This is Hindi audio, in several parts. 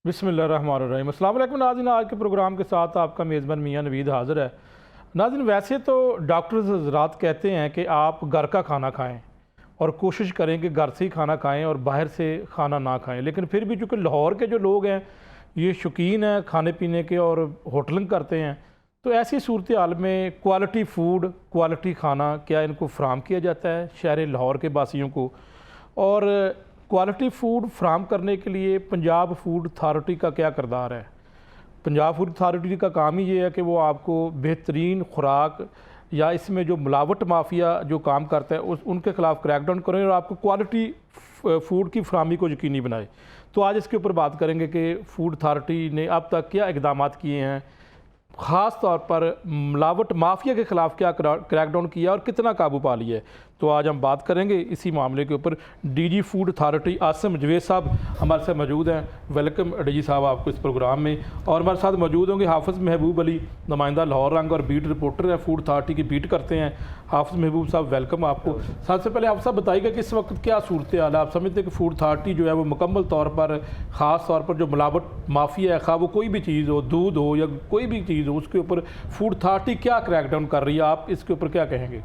बिस्मिल्लाहिर्रहमानिर्रहीम। अस्सलाम वालेकुम नाज़रीन, आज के प्रोग्राम के साथ आपका मेज़बान मियां नवीद हाज़िर है। नाज़रीन, वैसे तो डॉक्टर्स हज़रात कहते हैं कि आप घर का खाना खाएं और कोशिश करें कि घर से ही खाना खाएं और बाहर से खाना ना खाएं, लेकिन फिर भी चूँकि लाहौर के जो लोग हैं ये शौकीन हैं खाने पीने के और होटलिंग करते हैं, तो ऐसी सूरत हाल में क्वालिटी फ़ूड, क्वालिटी खाना क्या इनको फ़राहम किया जाता है शहर लाहौर के वासियों को? और क्वालिटी फ़ूड फ्राहम करने के लिए पंजाब फूड अथॉरिटी का क्या किरदार है? पंजाब फूड अथॉरिटी का काम ही ये है कि वो आपको बेहतरीन खुराक या इसमें जो मिलावट माफिया जो काम करता है उनके खिलाफ क्रैकडाउन करें और आपको क्वालिटी फ़ूड की फराहमी को यकीनी बनाए। तो आज इसके ऊपर बात करेंगे कि फ़ूड अथॉरिटी ने अब तक क्या इक़दाम किए हैं, ख़ास तौर पर मिलावट माफिया के ख़िलाफ़ क्या क्रैकडाउन किया और कितना काबू पा लिया है। तो आज हम बात करेंगे इसी मामले के ऊपर। DG food authority Asim Javed साहब हमारे साथ मौजूद हैं। वेलकम डीजी साहब आपको इस प्रोग्राम में। और हमारे साथ मौजूद होंगे हाफिज़ महबूब अली, नुमाइंदा लाहौर रंग और बीट रिपोर्टर हैं, फूड अथॉरिटी की बीट करते हैं। हाफिज़ महबूब साहब वेलकम आपको। सबसे पहले आप सब बताइएगा कि इस वक्त क्या सूरत हाल है? आप समझते हैं कि फूड अथॉरिटी जो है वो मुकम्मल तौर पर, ख़ास तौर पर जो मिलावट माफिया है, खा वो कोई भी चीज़ हो, दूध हो या कोई भी चीज़ हो, उसके ऊपर फूड अथॉरिटी क्या क्रैकडाउन कर रही है? आप इसके ऊपर क्या कहेंगे?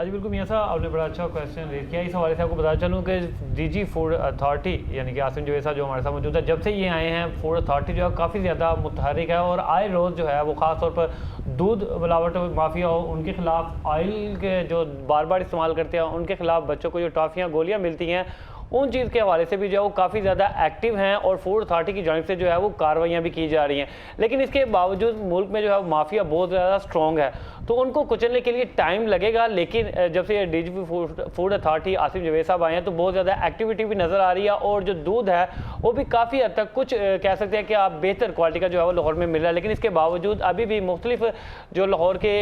जी बिल्कुल मियां साहब, आपने बड़ा अच्छा क्वेश्चन रेज किया। इस हवाले से आपको बता चलूँ कि डीजी फूड अथॉरिटी यानी कि आसिम जवेद साहब जो हमारे साथ मौजूद है, जब से ये आए हैं फूड अथॉरिटी जो है काफ़ी ज़्यादा मुतहरिक है और आए रोज़ जो है वो ख़ास तौर पर दूध मिलावट माफिया हो उनके खिलाफ, ऑयल के जो बार बार इस्तेमाल करते हैं उनके खिलाफ, बच्चों को जो टॉफ़ियाँ गोलियाँ मिलती हैं उन चीज़ के हवाले से भी जो है वो काफ़ी ज़्यादा एक्टिव हैं और फूड अथॉरिटी की जानिब से जो है वो कार्रवाइयाँ भी की जा रही हैं। लेकिन इसके बावजूद मुल्क में जो है माफिया बहुत ज़्यादा स्ट्रॉन्ग है, तो उनको कुचलने के लिए टाइम लगेगा। लेकिन जब से DG food authority Asim Javed साहब आए हैं तो बहुत ज़्यादा एक्टिविटी भी नज़र आ रही है और जो दूध है वो भी काफ़ी हद तक कुछ कह सकते हैं कि आप बेहतर क्वालिटी का जो है वो लाहौर में मिल रहा है। लेकिन इसके बावजूद अभी भी मुख्तलिफ जो लाहौर के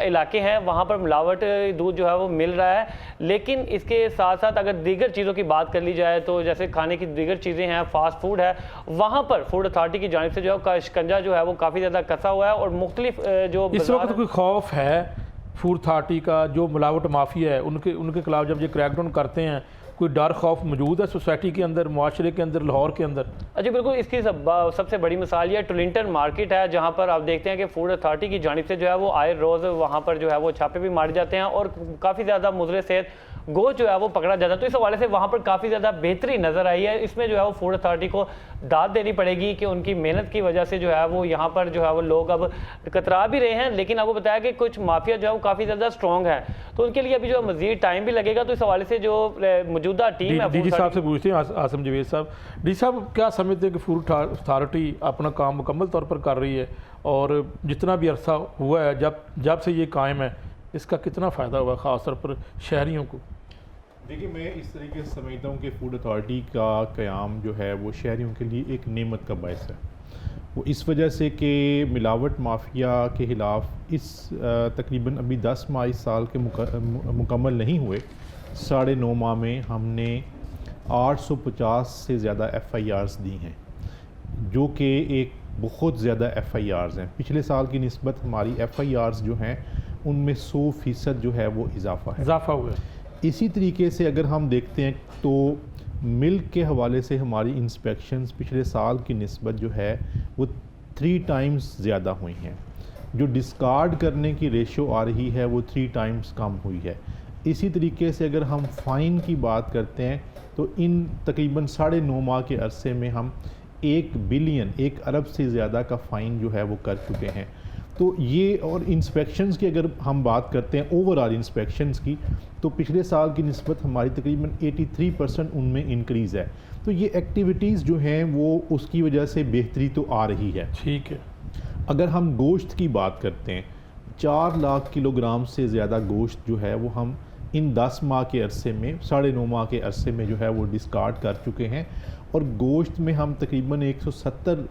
इलाके हैं वहाँ पर मिलावट दूध जो है वो मिल रहा है। लेकिन इसके साथ साथ अगर दीगर चीज़ों की बात ली जाए तो जैसे खाने की दीगर चीज़ें हैं, फास्ट फूड है, वहाँ पर फूड अथॉरिटी की जानिब से जो है शिकंजा जो है वो काफ़ी ज़्यादा कसा हुआ है और मुख्तलिफ जो इस वक्त कोई खौफ है फूड अथॉरिटी का, जो मिलावट माफिया है उनके खिलाफ जब ये क्रैकडाउन करते हैं, कोई डर खौफ मौजूद है सोसाइटी के अंदर, मुआशरे के अंदर, लाहौर के अंदर? जी बिल्कुल, इसकी सबसे बड़ी मिसाल ये टुलिंटन मार्केट है जहाँ पर आप देखते हैं कि फूड अथॉरिटी की जानिब से जो है वो आए रोज़ वहाँ पर जो है वो छापे भी मारे जाते हैं और काफ़ी ज़्यादा मुज़र सेहत गोश्त जो है वो पकड़ा जाता है। तो इस हवाले से वहाँ पर काफ़ी ज़्यादा बेहतरी नज़र आई है। इसमें जो है वो फूड अथॉरिटी को दाद देनी पड़ेगी कि उनकी मेहनत की वजह से जो है वो यहाँ पर जो है वो लोग अब कतरा भी रहे हैं। लेकिन आपको बताया कि कुछ माफिया जो है वो काफ़ी ज़्यादा स्ट्रॉन्ग है, तो उनके लिए अभी जो मज़ीद टाइम भी लगेगा। तो इस हवाले से जो मौजूदा टीम है, डीजी साहब से पूछते हैं, आसिम जवेद साहब। डीजी साहब क्या समझते हैं कि फूड अथॉरिटी अपना काम मुकम्मल तौर पर कर रही है और जितना भी अरसा हुआ है जब से ये कायम है, इसका कितना फ़ायदा हुआ ख़ास तौर पर शहरियों को? देखिए, मैं इस तरीके से समझता हूँ कि फ़ूड अथॉरिटी का क़याम जो है वो शहरियों के लिए एक नेमत का बायस है। वो इस वजह से कि मिलावट माफिया के ख़िलाफ़ इस तकरीबन अभी 10 माह इस साल के मुकम्मल नहीं हुए, 9.5 माह में हमने 850 से ज़्यादा FIRs दी हैं, जो कि एक बहुत ज़्यादा FIRs हैं। पिछले साल की निस्बत हमारी FIRs जो हैं उनमें 100% जो है वो इजाफ़ा हुआ है। इसी तरीके से अगर हम देखते हैं तो मिल्क के हवाले से हमारी इंस्पेक्शंस पिछले साल की निस्बत जो है वो 3 टाइम्स ज़्यादा हुई हैं। जो डिस्कार्ड करने की रेशो आ रही है वो 3 टाइम्स कम हुई है। इसी तरीके से अगर हम फ़ाइन की बात करते हैं तो इन तकरीबन 9.5 माह के अरसे में हम 1 बिलियन 1 अरब से ज़्यादा का फ़ाइन जो है वो कर चुके हैं। तो ये, और इंस्पेक्शंस की अगर हम बात करते हैं ओवरऑल इंस्पेक्शंस की, तो पिछले साल की निस्बत हमारी तकरीबन 83% उनमें इंक्रीज़ है। तो ये एक्टिविटीज़ जो हैं वो उसकी वजह से बेहतरी तो आ रही है। ठीक है। अगर हम गोश्त की बात करते हैं, 4 लाख किलोग्राम से ज़्यादा गोश्त जो है वो हम इन 10 माह के अरसे में, 9.5 माह के अरसे में जो है वो डिस्कार्ड कर चुके हैं और गोश्त में हम तकरीबन 170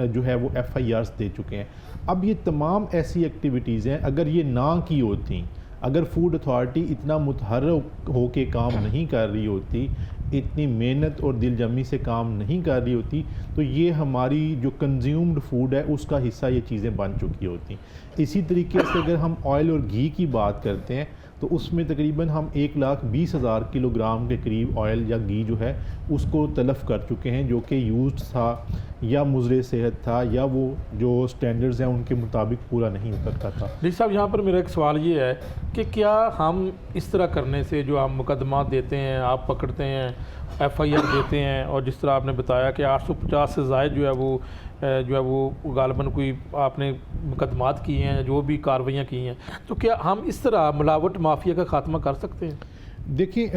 जो है वो FIRs दे चुके हैं। अब ये तमाम ऐसी एक्टिविटीज़ हैं, अगर ये ना की होती, अगर फूड अथॉरिटी इतना मुतहर्रिक होकर काम नहीं कर रही होती, इतनी मेहनत और दिलजमी से काम नहीं कर रही होती, तो ये हमारी जो कंज्यूम्ड फूड है उसका हिस्सा ये चीज़ें बन चुकी होती। इसी तरीके से अगर हम ऑयल और घी की बात करते हैं तो उसमें तकरीबन हम 1,20,000 किलोग्राम के करीब ऑयल या घी जो है उसको तलफ़ कर चुके हैं, जो कि यूज़ था या मुज़रे सेहत था या वो जो स्टैंडर्ड्स हैं उनके मुताबिक पूरा नहीं उतरता था। जी साहब, यहाँ पर मेरा एक सवाल ये है कि क्या हम इस तरह करने से जो आप मुकदमा देते हैं, आप पकड़ते हैं, FIR देते हैं, और जिस तरह आपने बताया कि 850 से ज़ायद जो है वो गालबन कोई आपने मुकदमात किए हैं, जो भी कार्रवाइयाँ की हैं, तो क्या हम इस तरह मिलावट माफिया का ख़ात्मा कर सकते हैं? देखिए,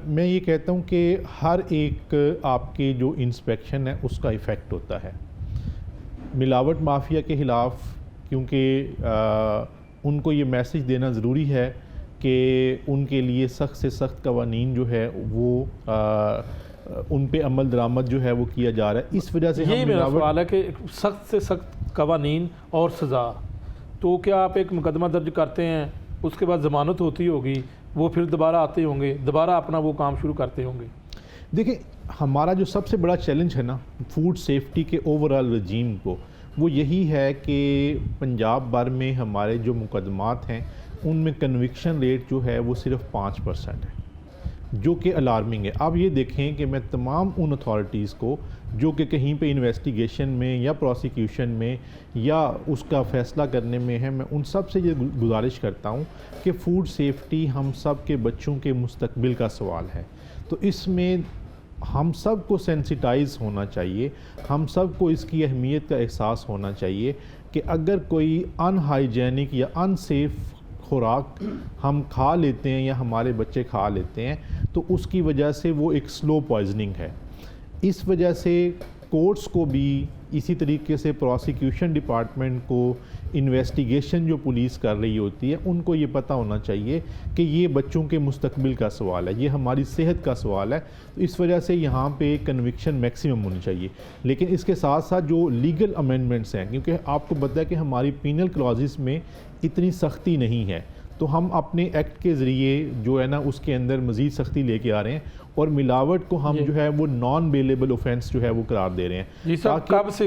मैं ये कहता हूँ कि हर एक आपके जो इंस्पेक्शन है उसका इफ़ेक्ट होता है। मिलावट माफिया के ख़िलाफ़ क्योंकि उनको ये मैसेज देना ज़रूरी है कि उनके लिए सख्त से सख्त कवानीन जो है वो उन पे अमल दरामद जो है वो किया जा रहा है। इस वजह से यही मेरा सवाल है कि सख्त से सख्त कवानीन और सज़ा, तो क्या आप एक मुकदमा दर्ज करते हैं, उसके बाद ज़मानत होती होगी, वो फिर दोबारा आते होंगे, दोबारा अपना वो काम शुरू करते होंगे? देखिए, हमारा जो सबसे बड़ा चैलेंज है ना फूड सेफ्टी के ओवरऑल रजीम को, वो यही है कि पंजाब भर में हमारे जो मुकदमात हैं उनमें कन्विक्शन रेट जो है वो सिर्फ 5% है, जो कि अलार्मिंग है। अब ये देखें कि मैं तमाम उन अथॉरिटीज़ को जो कि कहीं पे इन्वेस्टिगेशन में या प्रोसिक्यूशन में या उसका फ़ैसला करने में है, मैं उन सब से ये गुजारिश करता हूँ कि फ़ूड सेफ्टी हम सब के बच्चों के मुस्तकबिल का सवाल है। तो इसमें हम सब को सेंसिटाइज़ होना चाहिए, हम सब को इसकी अहमियत का एहसास होना चाहिए कि अगर कोई अनहाइजेनिक या अनसेफ़ खुराक हम खा लेते हैं या हमारे बच्चे खा लेते हैं तो उसकी वजह से वो एक स्लो पॉइजनिंग है। इस वजह से कोर्ट्स को भी, इसी तरीके से प्रोसिक्यूशन डिपार्टमेंट को, इन्वेस्टिगेशन जो पुलिस कर रही होती है उनको ये पता होना चाहिए कि ये बच्चों के मुस्तकबिल का सवाल है, ये हमारी सेहत का सवाल है। तो इस वजह से यहाँ पे कन्विक्शन मैक्सिमम होनी चाहिए। लेकिन इसके साथ साथ जो लीगल अमेंडमेंट्स हैं, क्योंकि आपको पता है कि हमारी पीनल क्लॉजेस में इतनी सख्ती नहीं है, तो हम अपने एक्ट के ज़रिए जो है ना उसके अंदर मज़ीद सख्ती लेके आ रहे हैं और मिलावट को हम जो है वो नॉन बेलेबल ऑफेंस जो है वो करार दे रहे हैं। जी सर,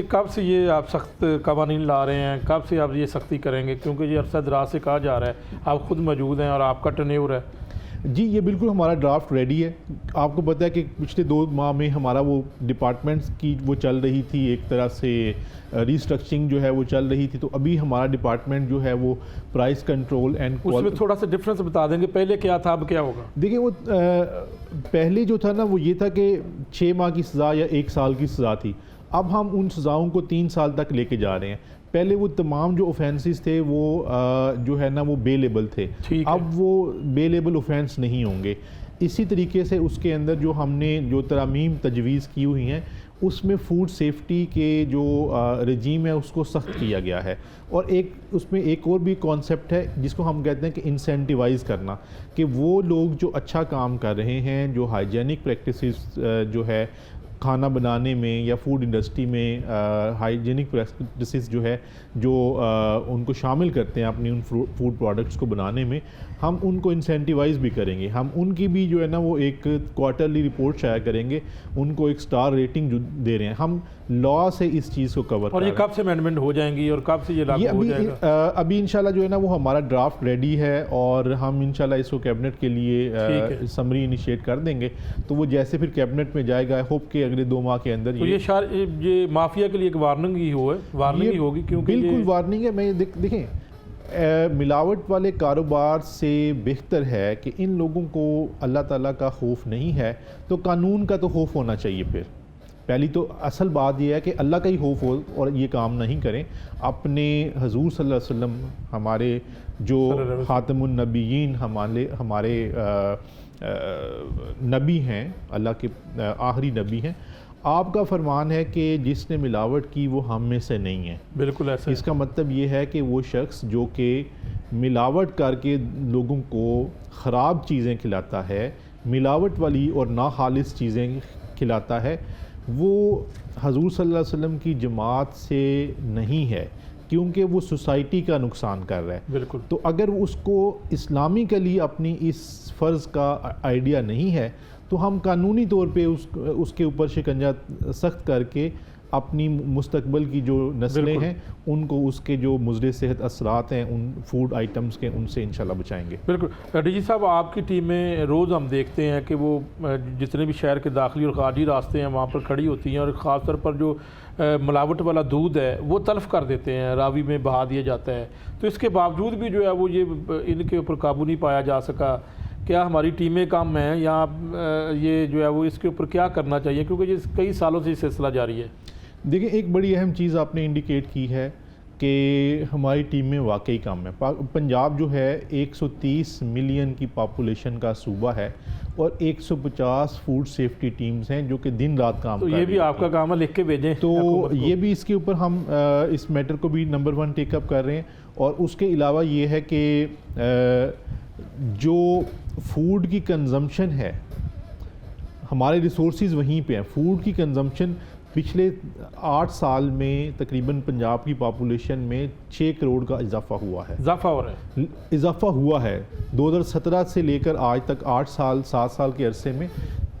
कब से ये आप सख्त कवानीन ला रहे हैं, कब से आप ये सख्ती करेंगे? क्योंकि ये अरसा दराज से कहा जा रहा है, आप खुद मौजूद हैं और आपका टर्नओवर है। जी, ये बिल्कुल हमारा ड्राफ्ट रेडी है। आपको पता है कि पिछले 2 माह में हमारा वो डिपार्टमेंट्स की वो चल रही थी, एक तरह से रीस्ट्रक्चरिंग जो है वो चल रही थी, तो अभी हमारा डिपार्टमेंट जो है वो प्राइस कंट्रोल एंड उसमें थोड़ा सा डिफरेंस बता देंगे, पहले क्या था अब क्या होगा? देखिए, वो पहले जो था ना वो ये था कि 6 माह की सज़ा या 1 साल की सज़ा थी। अब हम उन सज़ाओं को 3 साल तक लेके जा रहे हैं। पहले वो तमाम जो ऑफेंसेस थे वो जो है ना वो बेलेबल थे, अब वो बेलेबल ऑफेंस नहीं होंगे। इसी तरीके से उसके अंदर जो हमने जो तरामीम तजवीज़ की हुई हैं उसमें फ़ूड सेफ्टी के जो रजीम है उसको सख्त किया गया है। और एक उसमें एक और भी कॉन्सेप्ट है जिसको हम कहते हैं कि इंसेंटिवाइज़ करना, कि वो लोग जो अच्छा काम कर रहे हैं, जो हाइजेनिक प्रैक्टिसेस जो है खाना बनाने में या फूड इंडस्ट्री में हाइजीनिक प्रैक्टिसेस जो है जो उनको शामिल करते हैं अपनी उन फूड प्रोडक्ट्स को बनाने में, हम उनको इंसेंटिवाइज़ भी करेंगे। हम उनकी भी जो है ना वो एक क्वार्टरली रिपोर्ट शाया करेंगे, उनको एक स्टार रेटिंग जो दे रहे हैं। हम लॉ से इस चीज़ को कवर और ये कब से अमेंडमेंट हो जाएंगी और कब से ये लागू हो जाएगा? अभी इंशाल्लाह जो है ना वो हमारा ड्राफ्ट रेडी है और हम इंशाल्लाह इसको कैबिनेट के लिए समरी इनिशिएट कर देंगे। तो वो जैसे फिर कैबिनेट में जाएगा, होप के अगले 2 माह के अंदर। तो ये माफिया के लिए एक वार्निंग ही होगी, क्योंकि बिल्कुल वार्निंग है। मैं देखें, मिलावट वाले कारोबार से बेहतर है कि इन लोगों को अल्लाह ताला का खौफ नहीं है तो कानून का तो खौफ होना चाहिए। फिर पहली तो असल बात यह है कि अल्लाह का ही खौफ हो और ये काम नहीं करें। अपने हजूर सल्लल्लाहु अलैहि वसल्लम, हमारे जो खातमुन नबीयीन, हमारे नबी हैं, अल्लाह के आखिरी नबी हैं, आपका फरमान है कि जिसने मिलावट की वो हम में से नहीं है। बिल्कुल ऐसा। इसका मतलब ये है कि वो शख्स जो कि मिलावट करके लोगों को ख़राब चीज़ें खिलाता है, मिलावट वाली और नाखालिस चीज़ें खिलाता है, वो हजूर सल्लल्लाहु अलैहि वसल्लम की जमात से नहीं है, क्योंकि वो सोसाइटी का नुकसान कर रहा है। बिल्कुल। तो अगर उसको इस्लामिकली अपनी इस फ़र्ज़ का आइडिया नहीं है तो हम कानूनी तौर पे उसके ऊपर शिकंजा सख्त करके अपनी मुस्तकबल की जो नस्लें हैं उनको उसके जो मुज़र सेहत असरात हैं उन फूड आइटम्स के उनसे इंशाल्लाह बचाएंगे। बिल्कुल डीजी साहब, आपकी टीम में रोज़ हम देखते हैं कि वो जितने भी शहर के दाखिली और खारजी रास्ते हैं वहाँ पर खड़ी होती हैं और ख़ास तौर पर जो मिलावट वाला दूध है वो तल्फ़ कर देते हैं, रावी में बहा दिया जाता है। तो इसके बावजूद भी जो है वो ये इनके ऊपर काबू नहीं पाया जा सका। क्या हमारी टीमें कम हैं या ये जो है वो इसके ऊपर क्या करना चाहिए, क्योंकि ये कई सालों से ये सिलसिला जारी है? देखिए, एक बड़ी अहम चीज़ आपने इंडिकेट की है कि हमारी टीम में वाकई कम है। पंजाब जो है 130 मिलियन की पॉपुलेशन का सूबा है और 150 फूड सेफ्टी टीम्स हैं जो कि दिन रात काम तो कर ये रही भी आपका काम है, लिख के भेजें। तो ये भी इसके ऊपर हम इस मैटर को भी नंबर 1 टेकअप कर रहे हैं। और उसके अलावा ये है कि जो फूड की कंजम्पशन है, हमारे रिसोर्सेज वहीं पे हैं। फूड की कंजम्पशन पिछले 8 साल में तकरीबन पंजाब की पॉपुलेशन में 6 करोड़ का इजाफा हुआ है। इजाफा हुआ है 2017 से लेकर आज तक 7 साल के अरसे में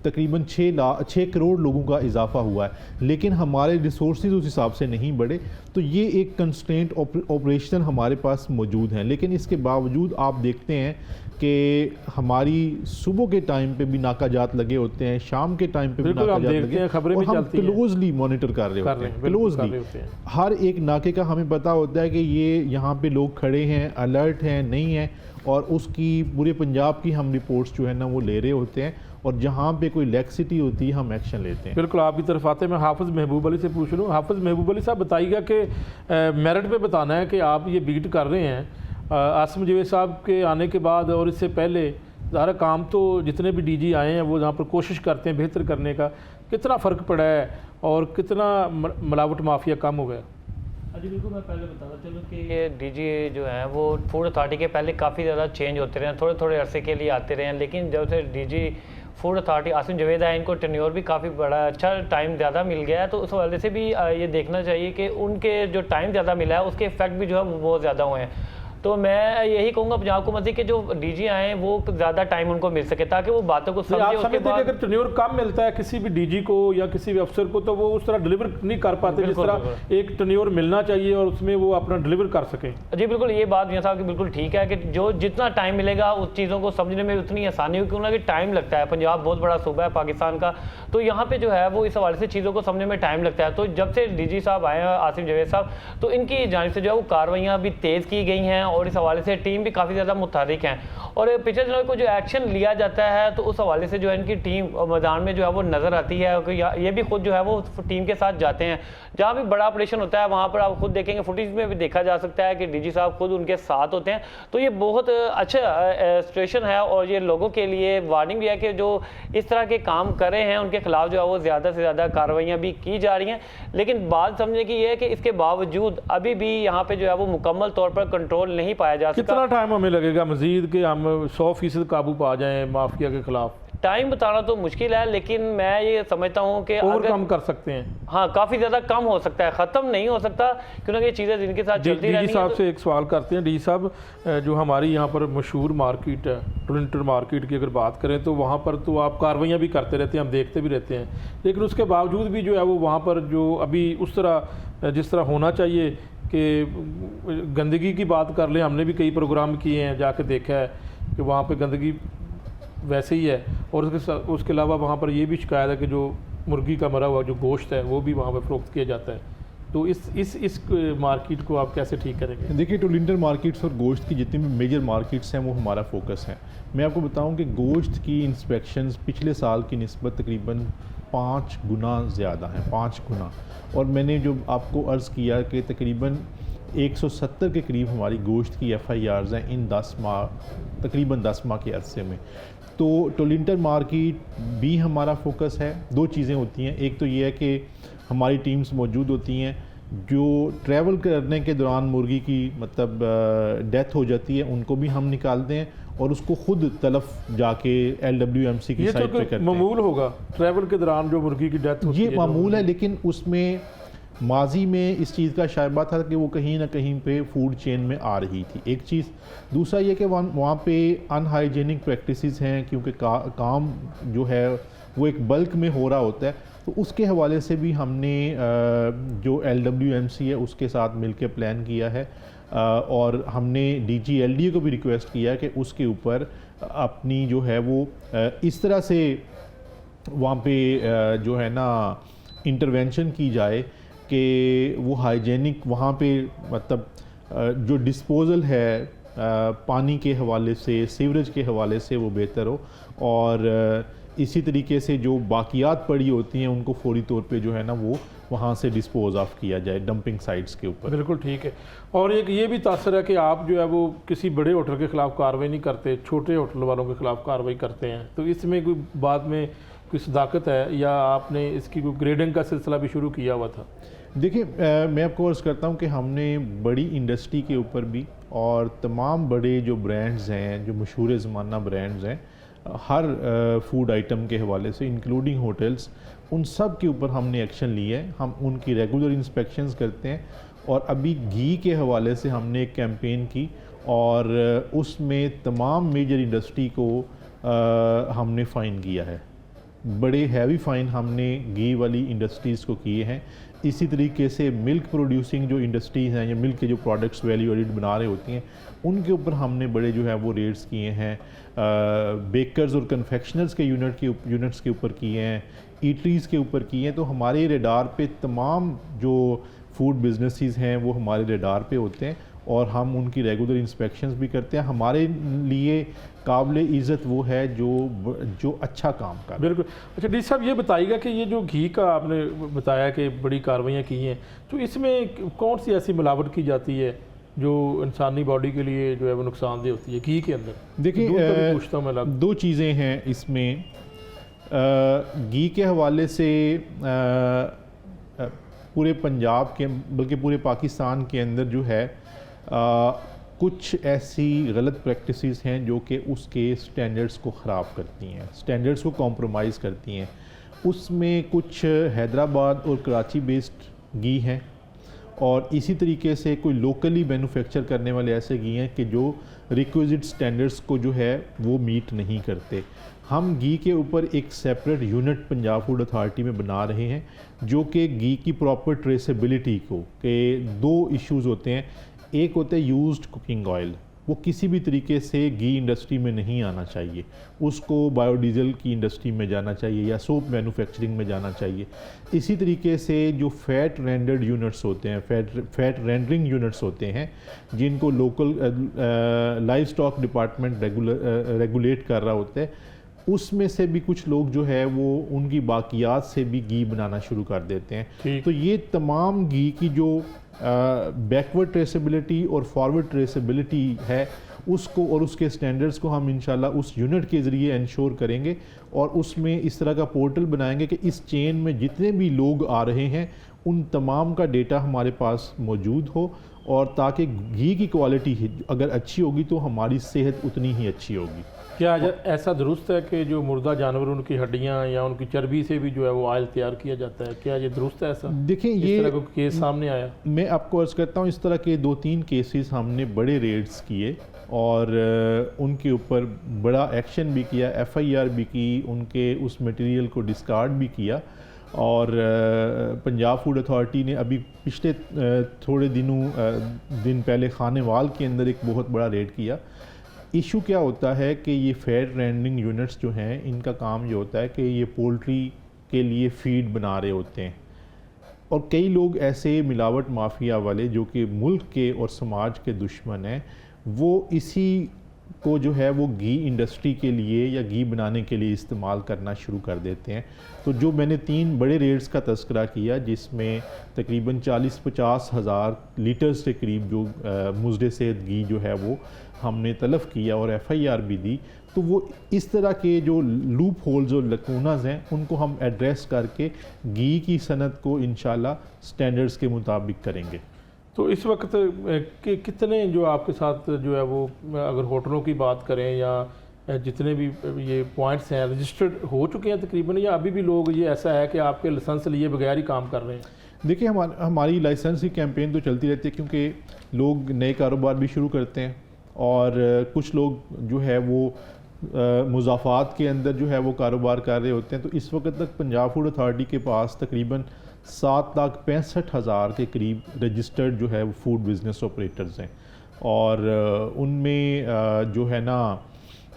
तकरीबन 6 करोड़ लोगों का इजाफा हुआ है, लेकिन हमारे रिसोर्सेज उस हिसाब से नहीं बढ़े। तो ये एक कंस्ट्रेंट ऑपरेशन हमारे पास मौजूद हैं। लेकिन इसके बावजूद आप देखते हैं कि हमारी सुबह के टाइम पे भी नाकाजात लगे होते हैं, शाम के टाइम पे भी नाकाजात लगे हैं, खबरें भी चलती हैं, क्लोजली मॉनिटर कर रहे होते हैं, क्लोजली हर एक नाके का हमें पता होता है कि ये यहाँ पे लोग खड़े हैं, अलर्ट हैं, नहीं हैं, और उसकी पूरे पंजाब की हम रिपोर्ट्स जो है ना वो ले रहे होते हैं, और जहाँ पे कोई लैक्सिटी होती है हम एक्शन लेते हैं। बिल्कुल, आपकी तरफ आते हैं। मैं हाफिज़ महबूब अली से पूछ लूँ। हाफिज़ महबूब अली साहब, बताइएगा कि मेरिट पे बताना है कि आप ये बीट कर रहे हैं आसिम जवेद साहब के आने के बाद, और इससे पहले ज़ाहिर काम तो जितने भी डीजी आए हैं वो जहाँ पर कोशिश करते हैं बेहतर करने का, कितना फ़र्क पड़ा है और कितना मिलावट माफिया कम हो गया? जी बिल्कुल, मैं पहले बताता चलूँ कि ये डीजी जो है वो फूड अथॉरिटी के पहले काफ़ी ज़्यादा चेंज होते रहे हैं, थोड़े थोड़े अरसे के लिए आते रहे हैं, लेकिन जब से DG food authority Asim Javed है, इनको टेन्योर भी काफ़ी बड़ा अच्छा टाइम ज़्यादा मिल गया है। तो उस हवाले से भी ये देखना चाहिए कि उनके जो टाइम ज़्यादा मिला है उसके इफेक्ट भी जो है वो बहुत ज़्यादा हुए हैं। तो मैं यही कहूँगा पंजाब को मजीद कि जो डीजी आए हैं वो ज़्यादा टाइम उनको मिल सके ताकि वो बातों को समझे। आप समझते हैं कि अगर टेन्योर कम मिलता है किसी भी डीजी को या किसी भी अफसर को तो वो उस तरह डिलीवर नहीं कर पाते जिस तरह एक टेन्योर मिलना चाहिए और उसमें वो अपना डिलीवर कर सकें? जी बिल्कुल, ये बात मियां साहब की बिल्कुल ठीक है कि जो जितना टाइम मिलेगा उस चीज़ों को समझने में उतनी आसानी होगी, क्योंकि टाइम लगता है। पंजाब बहुत बड़ा सूबा है पाकिस्तान का, तो यहाँ पे जो है वो इस हवाले से चीज़ों को समझने में टाइम लगता है। तो जब से डीजी साहब आए हैं आसिम जवेद साहब, तो इनकी जानिब से जो है वो कार्रवाइयाँ भी तेज़ की गई हैं और इस हवाले से टीम भी काफ़ी ज़्यादा मुतहरिक हैं। और पिछले दिनों को जो एक्शन लिया जाता है तो उस हवाले से जो है इनकी टीम मैदान में जो है वो नज़र आती है। ये भी खुद जो है वो टीम के साथ जाते हैं, जहाँ भी बड़ा ऑपरेशन होता है वहाँ पर आप खुद देखेंगे, फुटेज में भी देखा जा सकता है कि डीजी साहब खुद उनके साथ होते हैं। तो ये बहुत अच्छा सिचुएशन है और ये लोगों के लिए वार्निंग भी है कि जो इस तरह के काम कर रहे हैं उनके खिलाफ जो है वो ज़्यादा से ज़्यादा कार्रवाइयाँ भी की जा रही हैं। लेकिन बात समझने की ये है कि इसके बावजूद अभी भी यहाँ पे जो है वो मुकम्मल तौर पर कंट्रोल नहीं पाया जा सकता। कितना टाइम हमें लगेगा मजीद कि हम 100% काबू पा जाएं माफिया के खिलाफ? टाइम बताना तो मुश्किल है, लेकिन मैं ये समझता हूँ कि ओवरकम कर सकते हैं। हाँ, काफ़ी ज़्यादा कम हो सकता है, ख़त्म नहीं हो सकता, क्योंकि ये चीज़ें जिनके साथ चलती रहती हैं। डीजी साहब से एक सवाल करते हैं। डीजी साहब, जो हमारी यहाँ पर मशहूर मार्केट है टोरंटो मार्केट की अगर बात करें तो वहाँ पर तो आप कार्रवाइयाँ भी करते रहते हैं, हम देखते भी रहते हैं, लेकिन उसके बावजूद भी जो है वो वहाँ पर जो अभी उस तरह जिस तरह होना चाहिए कि गंदगी की बात कर लें, हमने भी कई प्रोग्राम किए हैं, जाके देखा है कि वहाँ पे गंदगी वैसे ही है। और उसके अलावा वहाँ पर ये भी शिकायत है कि जो मुर्गी का मरा हुआ जो गोश्त है वो भी वहाँ पर फ़रोख्त किया जाता है। तो इस मार्केट को आप कैसे ठीक करेंगे? देखिए, टोरंटो मार्केट्स और गोश्त की जितनी भी मेजर मार्केट्स हैं वो हमारा फोकस है। मैं आपको बताऊं कि गोश्त की इंस्पेक्शंस पिछले साल की निस्बत तकरीबन 5 गुना ज़्यादा हैं, 5 गुना। और मैंने जो आपको अर्ज़ किया कि तकरीबन 170 के करीब हमारी गोश्त की FIRs हैं इन 10 माह, तकरीबन 10 माह के अरसे में। तो टोरंटो मार्केट भी हमारा फोकस है। 2 चीज़ें होती हैं, एक तो ये है कि हमारी टीम्स मौजूद होती हैं जो ट्रैवल करने के दौरान मुर्गी की मतलब डेथ हो जाती है, उनको भी हम निकालते हैं और उसको खुद तलफ जाके LWMC की साइट पे करते हैं। मामूल होगा ट्रैवल के दौरान जो मुर्गी की डेथ होती है, ये मामूल है, लेकिन उसमें माजी में इस चीज़ का शायबा था कि वो कहीं ना कहीं पे फूड चेन में आ रही थी, एक चीज़। दूसरा ये कि वहाँ पे अनहाइजेनिक प्रैक्टिसेस हैं, क्योंकि काम जो है वो एक बल्क में हो रहा होता है। तो उसके हवाले से भी हमने जो LWMC है उसके साथ मिलकर प्लान किया है, और हमने DG LDA को भी रिक्वेस्ट किया कि उसके ऊपर अपनी जो है वो इस तरह से वहाँ पे जो है ना इंटरवेंशन की जाए कि वो हाइजेनिक वहाँ पे, मतलब जो डिस्पोज़ल है पानी के हवाले से, सीवरेज के हवाले से, वो बेहतर हो। और इसी तरीके से जो बाकियात पड़ी होती हैं उनको फौरी तौर पे जो है ना वो वहाँ से डिस्पोज ऑफ किया जाए डंपिंग साइट्स के ऊपर। बिल्कुल ठीक है। और एक ये भी तासर है कि आप जो है वो किसी बड़े होटल के ख़िलाफ़ कार्रवाई नहीं करते, छोटे होटल वालों के ख़िलाफ़ कार्रवाई करते हैं। तो इसमें कोई बाद में कोई सदाकत है, या आपने इसकी कोई ग्रेडिंग का सिलसिला भी शुरू किया हुआ था? देखिए, मैं आपको अर्ज़ करता हूँ कि हमने बड़ी इंडस्ट्री के ऊपर भी और तमाम बड़े जो ब्रांड्स हैं, जो मशहूर ज़माना ब्रांड्स हैं, हर फूड आइटम के हवाले से इंक्लूडिंग होटल्स, उन सब के ऊपर हमने एक्शन लिया है। हम उनकी रेगुलर इंस्पेक्शंस करते हैं, और अभी घी के हवाले से हमने एक कैंपेन की, और उसमें तमाम मेजर इंडस्ट्री को हमने फ़ाइन किया है। बड़े हैवी फ़ाइन हमने घी वाली इंडस्ट्रीज़ को किए हैं। इसी तरीके से मिल्क प्रोड्यूसिंग जो इंडस्ट्रीज़ हैं, या मिल्क के जो प्रोडक्ट्स वैल्यू एडिड बना रहे होती हैं, उनके ऊपर हमने बड़े जो है वो रेट्स किए हैं। बेकर्स और कन्फेक्शनर्स के यूनिट्स के ऊपर किए हैं, ईटरीज़ के ऊपर किए हैं। तो हमारे रेडार पे तमाम जो फूड बिजनेसेस हैं वो हमारे रेडार पे होते हैं, और हम उनकी रेगुलर इंस्पेक्शंस भी करते हैं। हमारे लिए काबिल इज़्ज़त वो है जो अच्छा काम कर। बिल्कुल। अच्छा डी साहब, ये बताइएगा कि ये जो घी का आपने बताया कि बड़ी कार्रवाइयाँ की हैं, तो इसमें कौन सी ऐसी मिलावट की जाती है जो इंसानी बॉडी के लिए जो है वो नुकसानदेह होती है घी के अंदर? देखिए, पूछता हूँ मैं, दो चीज़ें हैं इसमें। घी के हवाले से पूरे पंजाब के, बल्कि पूरे पाकिस्तान के अंदर जो है कुछ ऐसी गलत प्रैक्टिसेस हैं जो कि उसके स्टैंडर्ड्स को ख़राब करती हैं, स्टैंडर्ड्स को कॉम्प्रोमाइज़ करती हैं। उसमें कुछ हैदराबाद और कराची बेस्ड घी हैं, और इसी तरीके से कोई लोकली मैन्युफैक्चर करने वाले ऐसे घी हैं कि जो रिक्विजिट स्टैंडर्ड्स को जो है वो मीट नहीं करते। हम घी के ऊपर एक separate unit Punjab food authority में बना रहे हैं, जो कि घी की प्रॉपर ट्रेसेबिलिटी को, के दो इश्यूज़ होते हैं। एक होता है यूज्ड कुकिंग ऑयल, वो किसी भी तरीके से घी इंडस्ट्री में नहीं आना चाहिए, उसको बायोडीज़ल की इंडस्ट्री में जाना चाहिए या सोप मैन्युफैक्चरिंग में जाना चाहिए। इसी तरीके से जो फैट रेंडर्ड यूनिट्स होते हैं, फैट रेंडरिंग यूनिट्स होते हैं, जिनको local live stock department regulate कर रहा होता है, उसमें से भी कुछ लोग जो है वो उनकी बाकियात से भी घी बनाना शुरू कर देते हैं। तो ये तमाम घी की जो बैकवर्ड ट्रेसेबिलिटी और फॉरवर्ड ट्रेसेबिलिटी है, उसको और उसके स्टैंडर्ड्स को हम इंशाल्लाह उस यूनिट के ज़रिए इंश्योर करेंगे, और उसमें इस तरह का पोर्टल बनाएंगे कि इस चेन में जितने भी लोग आ रहे हैं उन तमाम का डेटा हमारे पास मौजूद हो, और ताकि घी की क्वालिटी अगर अच्छी होगी तो हमारी सेहत उतनी ही अच्छी होगी। क्या ऐसा दुरुस्त है कि जो मुर्दा जानवर उनकी हड्डियां या उनकी चर्बी से भी जो है वो ऑयल तैयार किया जाता है? क्या ये दुरुस्त है ऐसा? देखिए, ये इस तरह का केस सामने आया? मैं आपको अर्ज़ करता हूँ, इस तरह के 2-3 केसेस हमने बड़े रेड्स किए, और उनके ऊपर बड़ा एक्शन भी किया, FIR भी की, उनके उस मटेरियल को डिस्कार्ड भी किया। और पंजाब फूड अथॉरिटी ने अभी पिछले थोड़े दिन पहले खानेवाल के अंदर एक बहुत बड़ा रेड किया। इशू क्या होता है कि ये फैट रेंडरिंग यूनिट्स जो हैं, इनका काम ये होता है कि ये पोल्ट्री के लिए फीड बना रहे होते हैं, और कई लोग ऐसे मिलावट माफिया वाले जो कि मुल्क के और समाज के दुश्मन हैं, वो इसी को जो है वो घी इंडस्ट्री के लिए या घी बनाने के लिए इस्तेमाल करना शुरू कर देते हैं। तो जो मैंने 3 बड़े रेट्स का तस्करा किया, जिसमें तकरीबन 40-50 हज़ार लीटर से करीब जो मुज़दे सेहत घी जो है वो हमने तलब किया और FIR भी दी, तो वो इस तरह के जो लूप होल्स और लकूनाज हैं उनको हम एड्रेस करके घी की सनत को इंशाल्लाह स्टैंडर्ड्स के मुताबिक करेंगे। तो इस वक्त कितने जो आपके साथ जो है वो, अगर होटलों की बात करें या जितने भी ये पॉइंट्स हैं, रजिस्टर्ड हो चुके हैं तकरीबन, या अभी भी लोग ये ऐसा है कि आपके लाइसेंस लिए बगैर ही काम कर रहे हैं? देखिए हमारी लाइसेंस की कैंपेन तो चलती रहती है, क्योंकि लोग नए कारोबार भी शुरू करते हैं और कुछ लोग जो है वो मुज़ाफ़ात के अंदर जो है वो कारोबार कर रहे होते हैं। तो इस वक्त तक पंजाब फूड अथॉरिटी के पास तकरीबन 7,65,000 के करीब रजिस्टर्ड जो है वो फूड बिज़नेस ऑपरेटर्स हैं, और उनमें जो है ना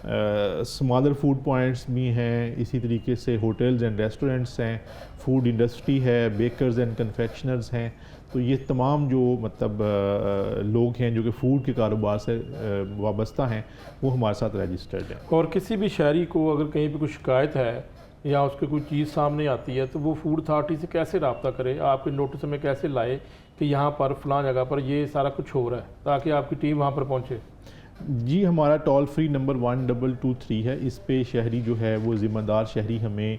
स्मॉलर फूड पॉइंट्स भी हैं, इसी तरीके से होटल्स एंड रेस्टोरेंट्स हैं, फूड इंडस्ट्री है, बेकर्स एंड कन्फेक्शनर्स हैं। तो ये तमाम जो मतलब लोग हैं जो कि फूड के कारोबार से वाबस्ता हैं, वो हमारे साथ रजिस्टर्ड हैं। और किसी भी शहरी को अगर कहीं पे कोई शिकायत है या उसकी कोई चीज़ सामने आती है तो वो फूड अथॉरिटी से कैसे रब्ता करे, आपके नोटिस में कैसे लाए कि यहाँ पर फ़लाँ जगह पर ये सारा कुछ हो रहा है, ताकि आपकी टीम वहाँ पर पहुँचे? जी, हमारा टोल फ्री नंबर 1223 है। इस पे शहरी जो है वो ज़िम्मेदार शहरी हमें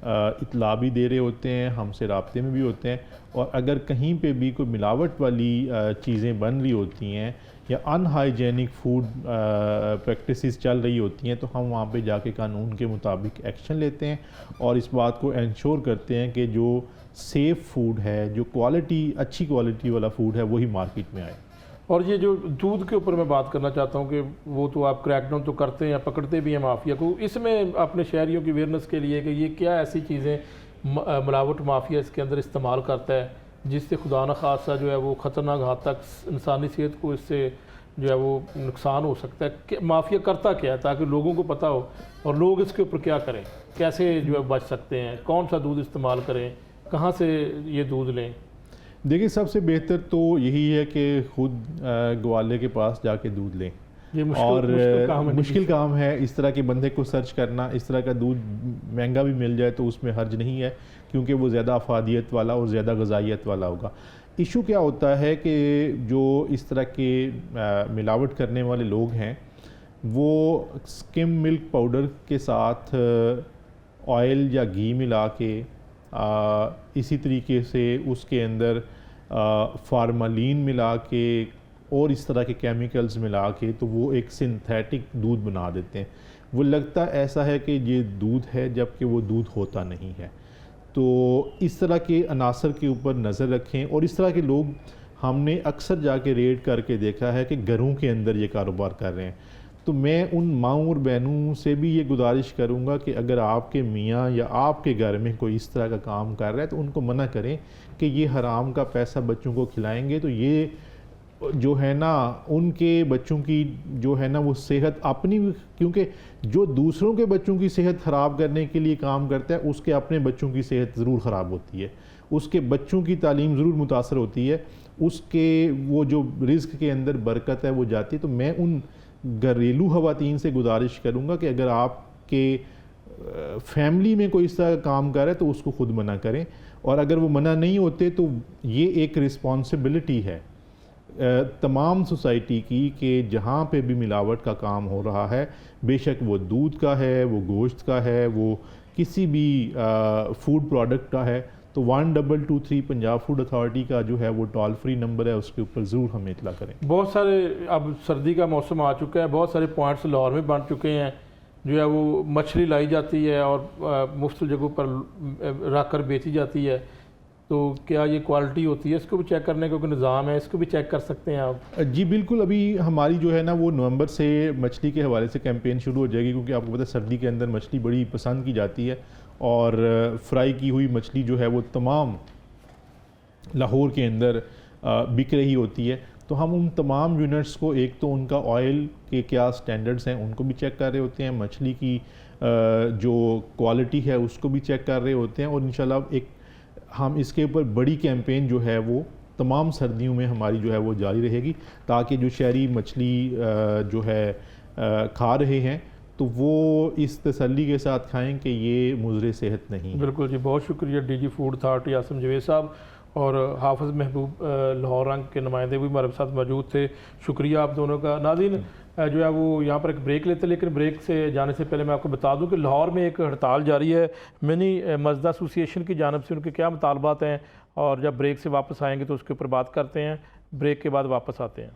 इत्तला भी दे रहे होते हैं, हमसे राब्ते में भी होते हैं, और अगर कहीं पे भी कोई मिलावट वाली चीज़ें बन रही होती हैं या अनहाइजेनिक फूड प्रैक्टिसेस चल रही होती हैं, तो हम वहाँ पे जाके कानून के मुताबिक एक्शन लेते हैं और इस बात को इंश्योर करते हैं कि जो सेफ़ फूड है, जो अच्छी क्वालिटी वाला फूड है, वही मार्केट में आए। और ये जो दूध के ऊपर मैं बात करना चाहता हूँ कि वो तो आप क्रैकडाउन तो करते हैं, पकड़ते भी हैं माफिया को, इसमें अपने शहरियों की अवेयरनेस के लिए कि ये क्या ऐसी चीज़ें मिलावट माफिया इसके अंदर इस्तेमाल करता है जिससे खुदा न खासा जो है वो ख़तरनाक हद तक इंसानी सेहत को इससे जो है वो नुकसान हो सकता है, कि माफिया करता क्या है, ताकि लोगों को पता हो और लोग इसके ऊपर क्या करें, कैसे जो है बच सकते हैं, कौन सा दूध इस्तेमाल करें, कहाँ से ये दूध लें? देखिए, सबसे बेहतर तो यही है कि खुद ग्वाले के पास जाके दूध लें। ये मुश्किल काम है इस तरह के बंदे को सर्च करना। इस तरह का दूध महंगा भी मिल जाए तो उसमें हर्ज नहीं है, क्योंकि वो ज़्यादा अफादियत वाला और ज़्यादा ग़िज़ाइयत वाला होगा। इशू क्या होता है कि जो इस तरह के मिलावट करने वाले लोग हैं, वो स्किम मिल्क पाउडर के साथ ऑयल या घी मिला के इसी तरीके से उसके अंदर फार्मालीन मिला के और इस तरह के केमिकल्स मिला के, तो वो एक सिंथेटिक दूध बना देते हैं। वो लगता ऐसा है कि ये दूध है, जबकि वो दूध होता नहीं है। तो इस तरह के अनासर के ऊपर नज़र रखें, और इस तरह के लोग हमने अक्सर जाके रेड करके देखा है कि घरों के अंदर ये कारोबार कर रहे हैं। तो मैं उन माँओं और बहनों से भी ये गुजारिश करूँगा कि अगर आपके मियाँ या आपके घर में कोई इस तरह का काम कर रहा है तो उनको मना करें कि ये हराम का पैसा बच्चों को खिलाएंगे तो ये जो है ना उनके बच्चों की जो है ना वो सेहत अपनी, क्योंकि जो दूसरों के बच्चों की सेहत ख़राब करने के लिए काम करता है उसके अपने बच्चों की सेहत ज़रूर ख़राब होती है, उसके बच्चों की तालीम ज़रूर मुतासर होती है, उसके वो जो रिज़्क के अंदर बरकत है वो जाती है। तो मैं उन घरेलू ख़वातीन से गुजारिश करूँगा कि अगर आपके फैमिली में कोई इस तरह का काम कर रहा है तो उसको ख़ुद मना करें, और अगर वो मना नहीं होते तो ये एक रिस्पॉन्सिबिलिटी है तमाम सोसाइटी की कि जहाँ पे भी मिलावट का काम हो रहा है, बेशक वो दूध का है, वो गोश्त का है, वो किसी भी फूड प्रोडक्ट का है, तो 1223 पंजाब फूड अथॉरिटी का जो है वो टोल फ्री नंबर है, उसके ऊपर ज़रूर हमें इतला करें। बहुत सारे अब सर्दी का मौसम आ चुका है, बहुत सारे पॉइंट्स लाहौर में बन चुके हैं, जो है वो मछली लाई जाती है और मुख्तलिफ जगहों पर रख कर बेची जाती है। तो क्या ये क्वालिटी होती है, इसको भी चेक करने का कोई निज़ाम है, इसको भी चेक कर सकते हैं आप? जी बिल्कुल, अभी हमारी जो है ना वो नवंबर से मछली के हवाले से कैंपेन शुरू हो जाएगी, क्योंकि आपको पता है सर्दी के अंदर मछली बड़ी पसंद की जाती है और फ्राई की हुई मछली जो है वो तमाम लाहौर के अंदर बिक रही होती है। तो हम उन तमाम यूनिट्स को, एक तो उनका ऑयल के क्या स्टैंडर्ड्स हैं उनको भी चेक कर रहे होते हैं, मछली की जो क्वालिटी है उसको भी चेक कर रहे होते हैं, और इंशाल्लाह एक हम इसके ऊपर बड़ी कैंपेन जो है वो तमाम सर्दियों में हमारी जो है वो जारी रहेगी, ताकि जो शहरी मछली जो है खा रहे हैं तो वो इस तसल्ली के साथ खाएं कि ये मुज़र सेहत नहीं है। बिल्कुल जी, बहुत शुक्रिया DG food authority Asim Javed साहब, और हाफिज़ महबूब लाहौर रंग के नुमाइंदे भी हमारे साथ मौजूद थे। शुक्रिया आप दोनों का। नाज़रीन जो है वो यहाँ पर एक ब्रेक लेते, लेकिन ब्रेक से जाने से पहले मैं आपको बता दूं कि लाहौर में एक हड़ताल जारी है मिनी मज़दा एसोसिएशन की जानिब से, उनके क्या मुतालबात हैं, और जब ब्रेक से वापस आएंगे तो उसके ऊपर बात करते हैं। ब्रेक के बाद वापस आते हैं।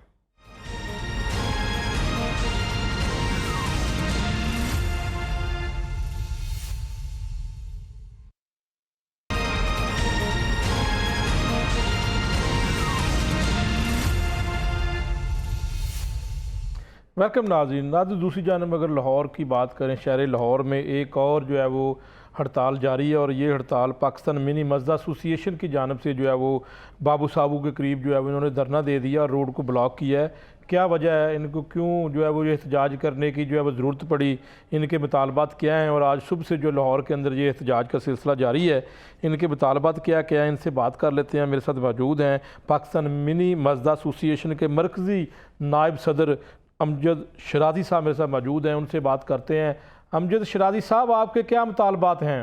वेलकम नाज़रीन। दूसरी जानब अगर लाहौर की बात करें, शहर लाहौर में एक और जो है वो हड़ताल जारी है और ये हड़ताल पाकिस्तान मिनी मस्जिद एसोसिएशन की जानब से जो है वो बाबू साबू के करीब जो है वो इन्होंने धरना दे दिया और रोड को ब्लॉक किया है। क्या वजह है, इनको क्यों जो है वो ये एहतजाज करने की जो है वो ज़रूरत पड़ी, इनके मुतालबात क्या हैं और आज सुबह से जो लाहौर के अंदर ये एहतजाज का सिलसिला जारी है, इनके मुतालबात क्या क्या हैं, इनसे बात कर लेते हैं। मेरे साथ मौजूद हैं पाकिस्तान मिनी मस्जिद एसोसिएशन के मरकज़ी नायब सदर अमजद शराजी साहब मेरे साथ मौजूद हैं, उनसे बात करते हैं। अमजद शराजी साहब, आपके क्या मुतालबात हैं?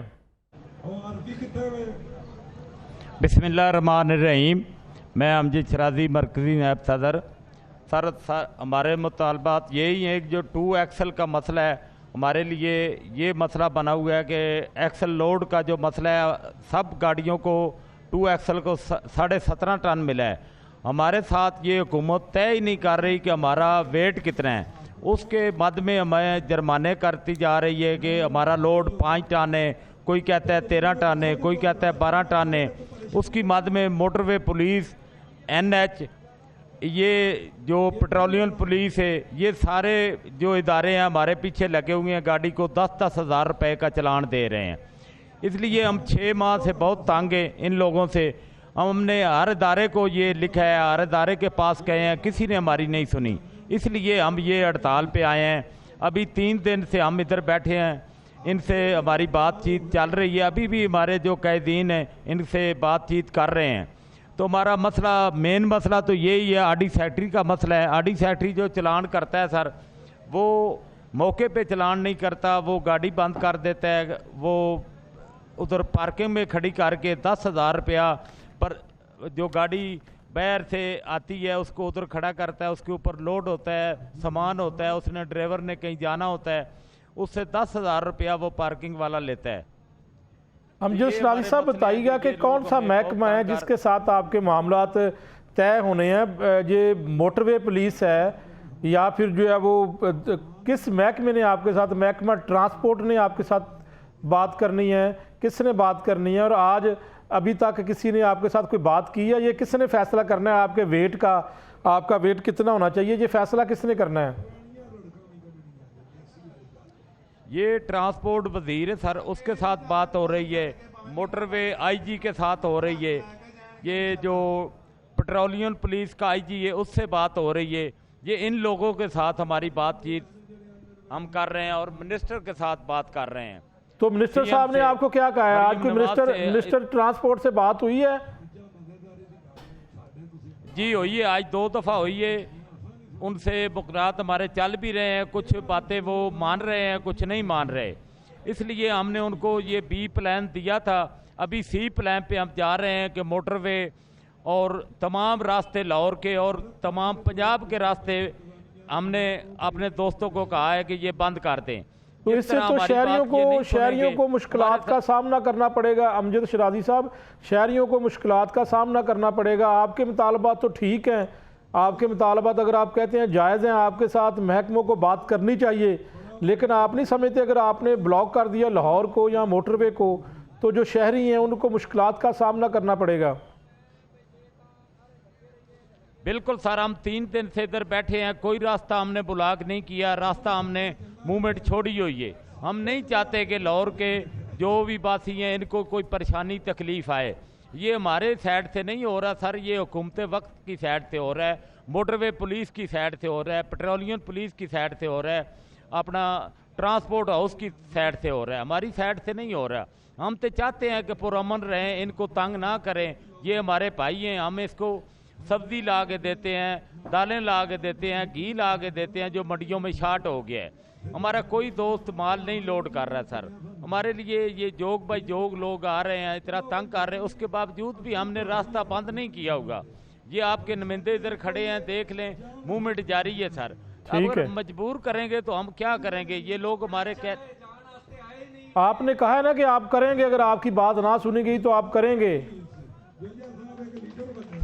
बिस्मिल्लाहिर्रहमानिर्रहीम। मैं अमजद शराजी मरकज़ी नायब सदर। सर हमारे मुतालबात यही हैं कि जो 2 एक्सल का मसला है, हमारे लिए ये मसला बना हुआ है कि एक्सल लोड का जो मसला है, सब गाड़ियों को 2 एक्सल को 17.5 टन मिला है। हमारे साथ ये हुकूमत तय ही नहीं कर रही कि हमारा वेट कितना है, उसके मद में हमें जुर्माने करती जा रही है कि हमारा लोड 5 टन है, कोई कहता है 13 टन है, कोई कहता है 12 टन है। उसकी मद में मोटरवे पुलिस, NH, ये जो पेट्रोलियम पुलिस है, ये सारे जो इदारे हैं हमारे पीछे लगे हुए हैं, गाड़ी को 10-10 हज़ार रुपये का चलान दे रहे हैं। इसलिए हम 6 माह से बहुत तंग हैं इन लोगों से। हमने हर इदारे को ये लिखा है, हर इदारे के पास गए हैं, किसी ने हमारी नहीं सुनी। इसलिए हम ये हड़ताल पे आए हैं। अभी 3 दिन से हम इधर बैठे हैं, इनसे हमारी बातचीत चल रही है। अभी भी हमारे जो कैदीन हैं इनसे बातचीत कर रहे हैं। तो हमारा मसला, मेन मसला तो यही है, आडी सेक्रेटरी का मसला है। आडी सेक्रेटरी जो चलान करता है सर, वो मौके पे चलान नहीं करता, वो गाड़ी बंद कर देता है, वो उधर पार्किंग में खड़ी करके 10,000 रुपया पर जो गाड़ी बाहर से आती है उसको उधर खड़ा करता है, उसके ऊपर लोड होता है, सामान होता है, उसने ड्राइवर ने कहीं जाना होता है, उससे 10,000 रुपया वो पार्किंग वाला लेता है। अमजद शराजी साहब, बताइएगा कि कौन सा महकमा है जिसके साथ आपके मामलात तय होने हैं? ये मोटरवे पुलिस है या फिर जो है वो किस महकमे ने आपके साथ, महकमा ट्रांसपोर्ट ने आपके साथ बात करनी है, किसने बात करनी है? और आज अभी तक किसी ने आपके साथ कोई बात की है? ये किसने फैसला करना है आपके वेट का, आपका वेट कितना होना चाहिए, ये फैसला किसने करना है? ये ट्रांसपोर्ट वजीर है सर, उसके साथ बात हो रही है, मोटरवे IG के साथ हो रही है, ये जो पेट्रोलियम पुलिस का IG है उससे बात हो रही है। ये इन लोगों के साथ हमारी बातचीत हम कर रहे हैं और मिनिस्टर के साथ बात कर रहे हैं। तो मिनिस्टर साहब ने आपको क्या कहा है? आज कोई मिनिस्टर ट्रांसपोर्ट से बात हुई है? जी हुई है, आज 2 दफ़ा हुई है। उनसे मुकरात हमारे चल भी रहे हैं, कुछ बातें वो मान रहे हैं, कुछ नहीं मान रहे। इसलिए हमने उनको ये B प्लान दिया था। अभी C प्लान पे हम जा रहे हैं कि मोटरवे और तमाम रास्ते लाहौर के और तमाम पंजाब के रास्ते हमने अपने दोस्तों को कहा है कि ये बंद कर दें। तो इससे तो शहरियों को मुश्किलात का सामना करना पड़ेगा। अमजद शराजी साहब, शहरियों को मुश्किलात का सामना करना पड़ेगा। आपके मुतालबात तो ठीक हैं, आपके मुतालबात अगर आप कहते हैं जायज़ हैं, आपके साथ महकमों को बात करनी चाहिए, लेकिन आप नहीं समझते अगर आपने ब्लॉक कर दिया लाहौर को या मोटरवे को, तो जो शहरी हैं उनको मुश्किलात का सामना करना पड़ेगा? बिल्कुल सर, हम 3 दिन से इधर बैठे हैं, कोई रास्ता हमने ब्लॉक नहीं किया, रास्ता हमने मूवमेंट छोड़ी हुई है। हम नहीं चाहते कि लाहौर के जो भी वासी हैं इनको कोई परेशानी तकलीफ आए। ये हमारे साइड से नहीं हो रहा सर, ये हुकूमत वक्त की साइड से हो रहा है, मोटरवे पुलिस की साइड से हो रहा है, पेट्रोलियम पुलिस की साइड से हो रहा है, अपना ट्रांसपोर्ट हाउस की साइड से हो रहा है, हमारी साइड से नहीं हो रहा। हम तो चाहते हैं कि पुरअमन रहें, इनको तंग ना करें। ये हमारे भाई हैं, हम इसको सब्जी ला के देते हैं, दालें ला के देते हैं, घी ला के देते हैं, जो मंडियों में शार्ट हो गया है। हमारा कोई दोस्त माल नहीं लोड कर रहा है सर। हमारे लिए ये जोग बाई जोग लोग आ रहे हैं, इतना तंग कर रहे हैं, उसके बावजूद भी हमने रास्ता बंद नहीं किया होगा। ये आपके नुमाइंदे इधर खड़े हैं, देख लें, मूवमेंट जारी है सर। अगर मजबूर करेंगे तो हम क्या करेंगे? ये लोग हमारे आपने कहा है ना कि आप करेंगे, अगर आपकी बात ना सुनी गई तो आप करेंगे,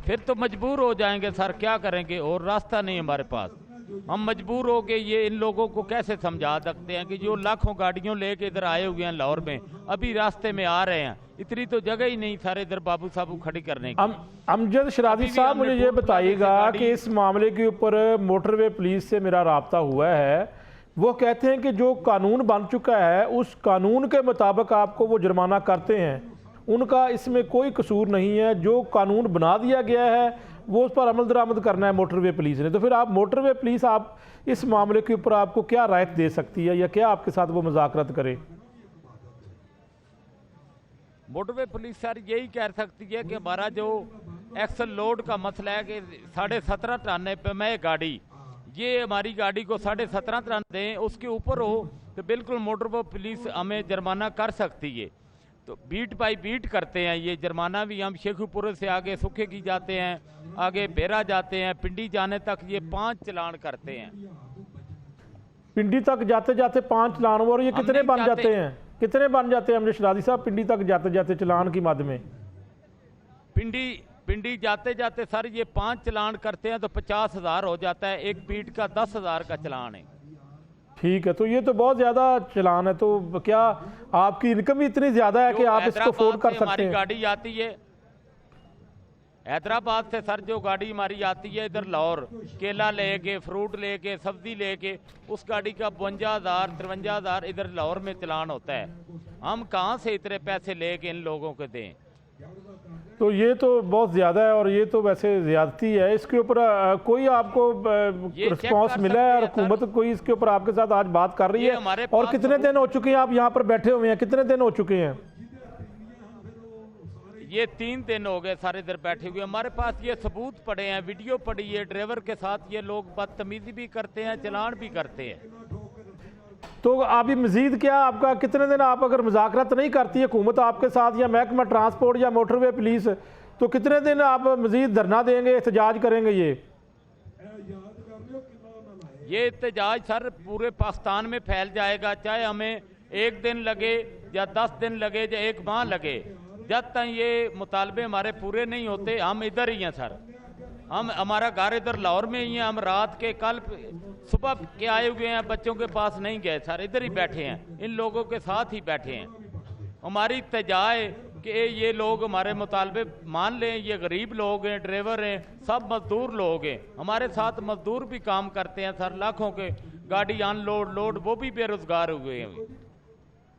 फिर तो मजबूर हो जाएंगे सर, क्या करेंगे? और रास्ता नहीं हमारे पास। हम मजबूर हो के ये इन लोगों को कैसे समझा सकते हैं कि जो लाखों गाड़ियों लेके इधर आए हुए हैं लाहौर में, अभी रास्ते में आ रहे हैं, इतनी तो जगह ही नहीं सारे इधर बाबू साहब खड़ी करने की। अमजद शराजी साहब, मुझे ये बताइएगा कि इस मामले के ऊपर मोटरवे पुलिस से मेरा राब्ता हुआ है, वो कहते हैं कि जो कानून बन चुका है उस कानून के मुताबिक आपको वो जुर्माना करते हैं, उनका इसमें कोई कसूर नहीं है, जो कानून बना दिया गया है वो उस पर अमल दरामद करना है मोटरवे पुलिस ने। तो फिर आप मोटरवे पुलिस आप इस मामले के ऊपर आपको क्या रायत दे सकती है या क्या आपके साथ वो मुज़ाकरत करे? मोटरवे पुलिस सर यही कह सकती है कि हमारा जो एक्सल लोड का मसला है कि 17.5 टन पे मैं गाड़ी, ये हमारी गाड़ी को 17.5 टन दें, उसके ऊपर हो तो बिल्कुल मोटरवे पुलिस हमें जुर्माना कर सकती है। तो बीट बाई बीट करते हैं ये जुर्माना भी। हम शेखुपुर से आगे सुखे की जाते हैं, आगे बेरा जाते हैं, पिंडी जाने तक ये 5 चलान करते हैं। पिंडी तक जाते जाते 5 चलान, और ये कितने बन जाते हैं, कितने बन जाते हैं अमजद शराजी साहब पिंडी तक जाते जाते चलान की मद में? पिंडी जाते जाते सर ये 5 चलान करते हैं तो 50,000 हो जाता है, एक बीट का 10,000 का चलान है। ठीक है, तो ये तो बहुत ज्यादा चलान है। तो क्या आपकी इनकम भी इतनी ज्यादा है कि आप इसको अफोर्ड कर सकते हमारी हैं? गाड़ी आती है हैदराबाद से सर, जो गाड़ी हमारी आती है इधर लाहौर, केला लेके, फ्रूट लेके, सब्जी लेके, उस गाड़ी का 52,000 53,000 इधर लाहौर में चलान होता है। हम कहाँ से इतने पैसे लेके इन लोगों को दें? तो ये तो बहुत ज़्यादा है और ये तो वैसे ज़्यादती है। इसके ऊपर कोई आपको रिस्पांस मिला है और हुकूमत कोई इसके ऊपर आपके साथ आज बात कर रही है? और कितने दिन हो चुके हैं आप यहाँ पर बैठे हुए हैं, कितने दिन हो चुके हैं? ये 3 दिन हो गए सारे इधर बैठे हुए। हमारे पास ये सबूत पड़े हैं, वीडियो पड़ी है, ड्राइवर के साथ ये लोग बदतमीजी भी करते हैं, चलान भी करते हैं। तो अभी मजीद क्या आपका कितने दिन आप अगर मुज़ाकरत नहीं करती है हुकूमत आपके साथ या महकमा ट्रांसपोर्ट या मोटरवे पुलिस, तो कितने दिन आप मजीद धरना देंगे, एहतजाज करेंगे? ये एहतजाज सर पूरे पाकिस्तान में फैल जाएगा, चाहे हमें 1 दिन लगे या 10 दिन लगे या 1 माह लगे। जब तक ये मुतालबे हमारे पूरे नहीं होते हम इधर ही हैं सर। हमारा घर इधर लाहौर में ही है। हम रात के कल सुबह के आए हुए हैं, बच्चों के पास नहीं गए सर, इधर ही बैठे हैं, इन लोगों के साथ ही बैठे हैं। हमारी इल्तिजा है कि ये लोग हमारे मुतालबे मान लें। ये गरीब लोग हैं, ड्राइवर हैं, सब मजदूर लोग हैं, हमारे साथ मजदूर भी काम करते हैं सर, लाखों के गाड़ी अनलोड लोड, वो भी बेरोजगार हुए हैं।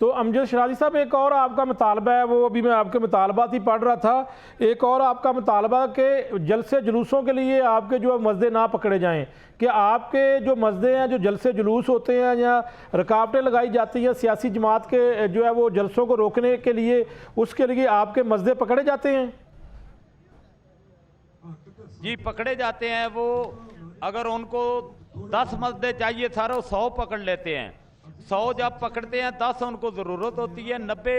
तो अमजद शराजी साहब, एक और आपका मुतालबा है, वो अभी मैं आपके मुतालबात ही पढ़ रहा था, एक और आपका मुतालबा के जलसे जुलूसों के लिए आपके जो मस्जिद ना पकड़े जाएं, कि आपके जो मस्जिद हैं, जो जलसे जुलूस होते हैं या रुकावटें लगाई जाती हैं सियासी जमात के जो है वो जलसों को रोकने के लिए, उसके लिए आपके मस्जिद पकड़े जाते हैं? जी पकड़े जाते हैं। वो अगर उनको 10 मस्जिद चाहिए सारे 100 पकड़ लेते हैं। 100 जब पकड़ते हैं 10 उनको ज़रूरत होती है। 90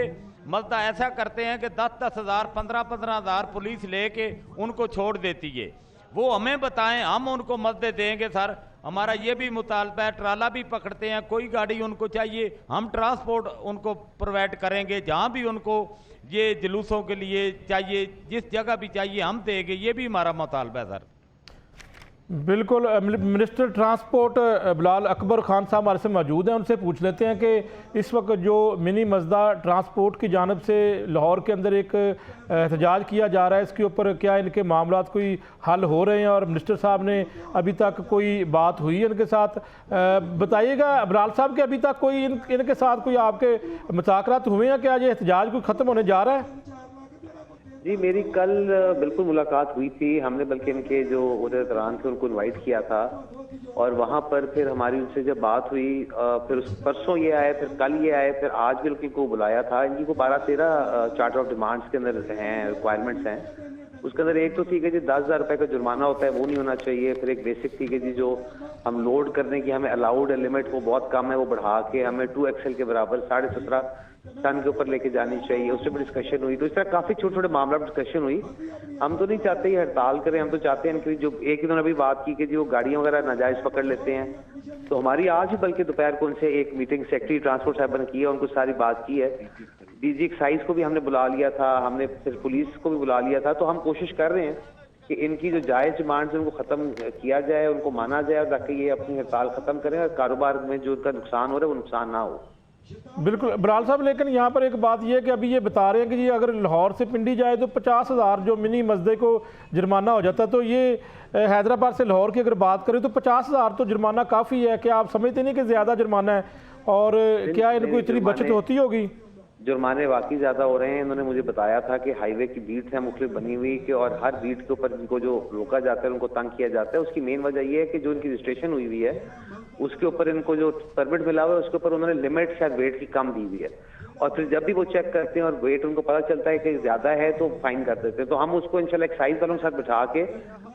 मस्जिद ऐसा करते हैं कि 10-10 हज़ार 15-15 हज़ार पुलिस लेके उनको छोड़ देती है। वो हमें बताएं, हम उनको मस्जिद देंगे सर। हमारा ये भी मुतालबा है। ट्राला भी पकड़ते हैं, कोई गाड़ी उनको चाहिए हम ट्रांसपोर्ट उनको प्रोवाइड करेंगे। जहाँ भी उनको ये जुलूसों के लिए चाहिए, जिस जगह भी चाहिए हम देंगे। ये भी हमारा मुतालबा है सर। बिल्कुल। मिनिस्टर ट्रांसपोर्ट बिलाल अकबर खान साहब हमारे से मौजूद हैं, उनसे पूछ लेते हैं कि इस वक्त जो मिनी मस्दा ट्रांसपोर्ट की जानब से लाहौर के अंदर एक एहतजाज किया जा रहा है, इसके ऊपर क्या इनके मामलात कोई हल हो रहे हैं और मिनिस्टर साहब ने अभी तक कोई बात हुई है इनके साथ? बताइएगा बिलाल साहब कि अभी तक कोई इनके साथ कोई आपके मुज़ाकरात हुए हैं? क्या ये एहतजाज कोई ख़त्म होने जा रहा है? जी मेरी कल बिल्कुल मुलाकात हुई थी। हमने बल्कि इनके जो उधर दौरान थे उनको इनवाइट किया था और वहाँ पर फिर हमारी उनसे जब बात हुई, फिर परसों ये आए, फिर कल ये आए, फिर आज बिल्कुल को बुलाया था। इनकी को 12-13 चार्टर ऑफ डिमांड्स के अंदर हैं, रिक्वायरमेंट्स हैं। उसके अंदर एक तो थी कि जी 10,000 रुपये का जुर्माना होता है वो नहीं होना चाहिए। फिर एक बेसिक थी कि जी जो हम लोड करने की हमें अलाउड लिमिट वो बहुत कम है, वो बढ़ा के हमें 2XL के बराबर 17.5 टन के ऊपर लेके जानी चाहिए। उससे भी डिस्कशन हुई। तो इस तरह काफी छोटे छोटे मामला डिस्कशन हुई। हम तो नहीं चाहते ये हड़ताल करें, हम तो चाहते हैं कि जो एक इन्होंने अभी बात की कि जो गाड़ियां वगैरह नाजायज पकड़ लेते हैं, तो हमारी आज ही बल्कि दोपहर को उनसे एक मीटिंग सेक्रेटरी ट्रांसपोर्ट साहब ने की है, उनको सारी बात की है। डीजी एक्साइज को भी हमने बुला लिया था, हमने फिर पुलिस को भी बुला लिया था। तो हम कोशिश कर रहे हैं कि इनकी जो जायज़ डिमांड्स है उनको ख़त्म किया जाए, उनको माना जाए, ताकि ये अपनी हड़ताल ख़त्म करें और कारोबार में जो उनका नुकसान हो रहा है वो नुकसान ना हो। बिल्कुल बराल साहब, लेकिन यहाँ पर एक बात ये है कि अभी ये बता रहे हैं कि जी अगर लाहौर से पिंडी जाए तो 50,000 जो मिनी मस्जिद को जुर्माना हो जाता है, तो ये हैदराबाद से लाहौर की अगर बात करें तो 50,000 तो जुर्माना काफ़ी है। क्या आप समझते नहीं कि ज़्यादा जुर्माना है, और क्या इनको इतनी बचत होती होगी? जुर्माने वाकई ज़्यादा हो रहे हैं। इन्होंने मुझे बताया था कि हाईवे की बीट्स हैं मुख्तलिफ बनी हुई कि, और हर बीट के ऊपर इनको जो रोका जाता है, उनको तंग किया जाता है। उसकी मेन वजह ये है कि जो इनकी रजिस्ट्रेशन हुई हुई है उसके ऊपर इनको जो परमिट मिला हुआ है उसके ऊपर उन्होंने लिमिट शायद वेट की कम दी हुई है, और फिर जब भी वो चेक करते हैं और वेट उनको पता चलता है कि ज़्यादा है तो फाइन कर देते हैं। तो हम उसको इंशाल्लाह एक्साइज वालों के साथ बिठा के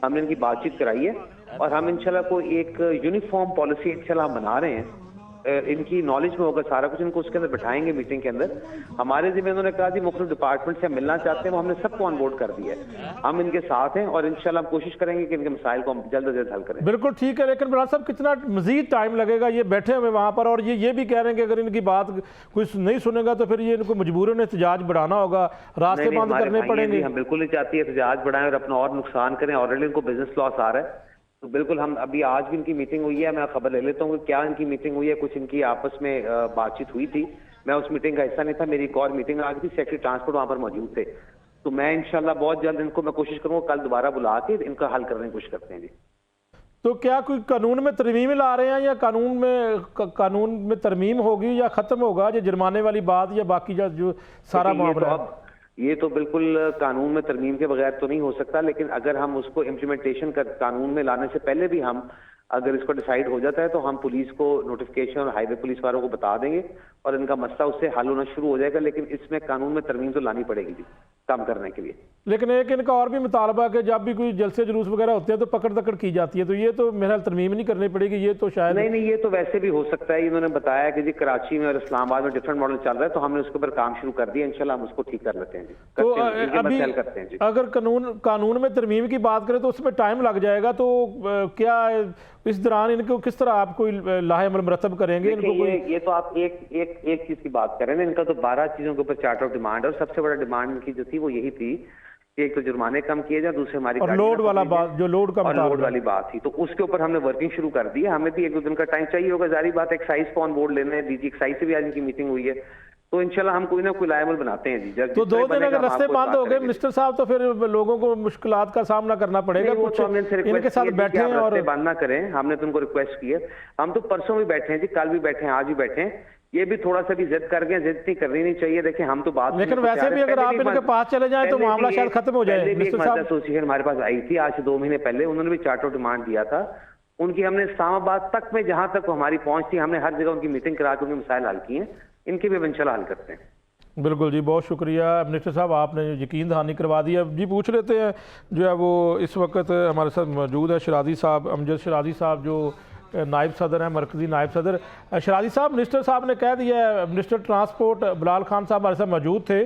हमने इनकी बातचीत कराई है, और हम इंशाल्लाह को एक यूनिफॉर्म पॉलिसी इंशाल्लाह बना रहे हैं। इनकी नॉलेज में होगा सारा कुछ, इनको उसके अंदर बिठाएंगे मीटिंग के अंदर। हमारे जिम्मे उन्होंने कहा जी मुख्तलिफ डिपार्टमेंट से मिलना चाहते हैं, वो हमने सबको ऑन बोर्ड कर दिया है। हम इनके साथ हैं और इंशाल्लाह हम कोशिश करेंगे कि इनके मसाइल को हम जल्द से जल्द हल करें। बिल्कुल ठीक है, लेकिन बराल साहब कितना मजीद टाइम लगेगा? ये बैठे हुए वहाँ पर और ये भी कह रहे हैं कि अगर इनकी बात कोई नहीं सुनेगा तो फिर ये इनको मजबूरन एहतजाज बढ़ाना होगा, रास्ते बंद करने पड़ेंगे। हम बिल्कुल नहीं चाहते एहतजाज बढ़ाएं और अपना और नुकसान करें। ऑलरेडी इनको बिजनेस लॉस आ रहा है, तो बिल्कुल हम अभी आज भी इनकी मीटिंग हुई है। मैं खबर ले लेता हूँ कि क्या इनकी मीटिंग हुई है। कुछ इनकी आपस में बातचीत हुई थी, मैं उस मीटिंग का हिस्सा नहीं था, मेरी एक और मीटिंग आ गई थी, सेक्रेटरी ट्रांसपोर्ट वहाँ पर मौजूद थे। तो मैं इंशाल्लाह बहुत जल्द इनको मैं कोशिश करूँगा कल दोबारा बुला के इनका हल करने की कोशिश करते हैं जी। तो क्या कोई कानून में तरमीम ला रहे हैं, या कानून में तरमीम होगी या ख़त्म होगा ये जुर्माने वाली बात, या बाकी जो सारा मामला है? ये तो बिल्कुल कानून में तरमीम के बगैर तो नहीं हो सकता, लेकिन अगर हम उसको इम्प्लीमेंटेशन कर कानून में लाने से पहले भी हम अगर इसको डिसाइड हो जाता है तो हम पुलिस को नोटिफिकेशन और हाईवे पुलिस वालों को बता देंगे और इनका मसला उससे हल होना शुरू हो जाएगा। लेकिन इसमें कानून में तरमीम तो लानी पड़ेगी जी काम करने के लिए। लेकिन एक इनका और भी मुतालबा कि जब भी कोई जलसे जुलूस वगैरह होते हैं तो पकड़ दकड़ की जाती है, तो ये तो मेरा तरमीम नहीं करनी पड़ेगी, ये तो शायद नहीं, ये तो वैसे भी हो सकता है। इन्होंने बताया कि जी कराची में और इस्लामाबाद में डिफरेंट मॉडल चल रहा है, तो हमने उसके ऊपर काम शुरू कर दिया। इंशाल्लाह हम उसको ठीक कर लेते हैं जी। तो अभी करते हैं जी। अगर कानून में तरमीम की बात करें तो उसमें टाइम लग जाएगा, तो क्या इस दौरान इनको किस तरह आप कोई लाहे अमल मरतब करेंगे? इनको ये तो आप एक चीज की बात करें ना, इनका तो 12 चीजों के ऊपर चार्ट ऑफ डिमांड है, और सबसे बड़ा डिमांड इनकी जो थी वो यही थी कि एक तो जुर्माने कम किए जाए, दूसरे हमारी लोड वाला बात, जो लोड का लोड वाली बात थी, तो उसके ऊपर हमने वर्किंग शुरू कर दी है। हमें भी 1-2 दिन का टाइम चाहिए होगा, जारी बात। एक्साइज को ऑन बोर्ड लेने हैं, डीजी एक्साइज से भी आज इनकी मीटिंग हुई है, तो इंशाल्लाह हम कोई ना कोई लायबल बनाते हैं जी। तो 2 दिन अगर रास्ते बंद हो गए मिनिस्टर साहब, तो फिर लोगों को मुश्किलात का सामना करना पड़ेगा। कुछ इनके साथ बैठे हैं और बंद ना करें, हमने तो उनको रिक्वेस्ट की है। हम तो परसों भी बैठे हैं जी, कल भी बैठे हैं, आज भी बैठे हैं। ये भी थोड़ा सा भी जिद कर गए, जिद नहीं करनी नहीं चाहिए। देखिए हम तो बात, लेकिन वैसे भी अगर आप इनके पास चले जाएं तो मामला शायद खत्म हो जाए। मिनिस्टर साहब एसोसिएशन हमारे पास आई थी आज से 2 महीने पहले, उन्होंने भी चार्ट ऑफ डिमांड दिया था। उनकी हमने इस्लामाबाद तक में जहां तक हमारी पहुंच थी, हमने हर जगह उनकी मीटिंग करा के उनके मसाइल हल किए हैं। इनके भी इंशाल्लाह हल करते हैं। बिल्कुल जी, बहुत शुक्रिया मिनिस्टर साहब, आपने यकीन दहानी करवा दिया जी। पूछ लेते हैं जो है वो इस वक्त हमारे साथ मौजूद है शराजी साहब, अमजद शराजी साहब, जो नायब सदर हैं, मरकज़ी नायब सदर। शराजी साहब, मिनिस्टर साहब ने कह दिया है, मिनिस्टर ट्रांसपोर्ट बिलाल खान साहब हमारे साथ मौजूद थे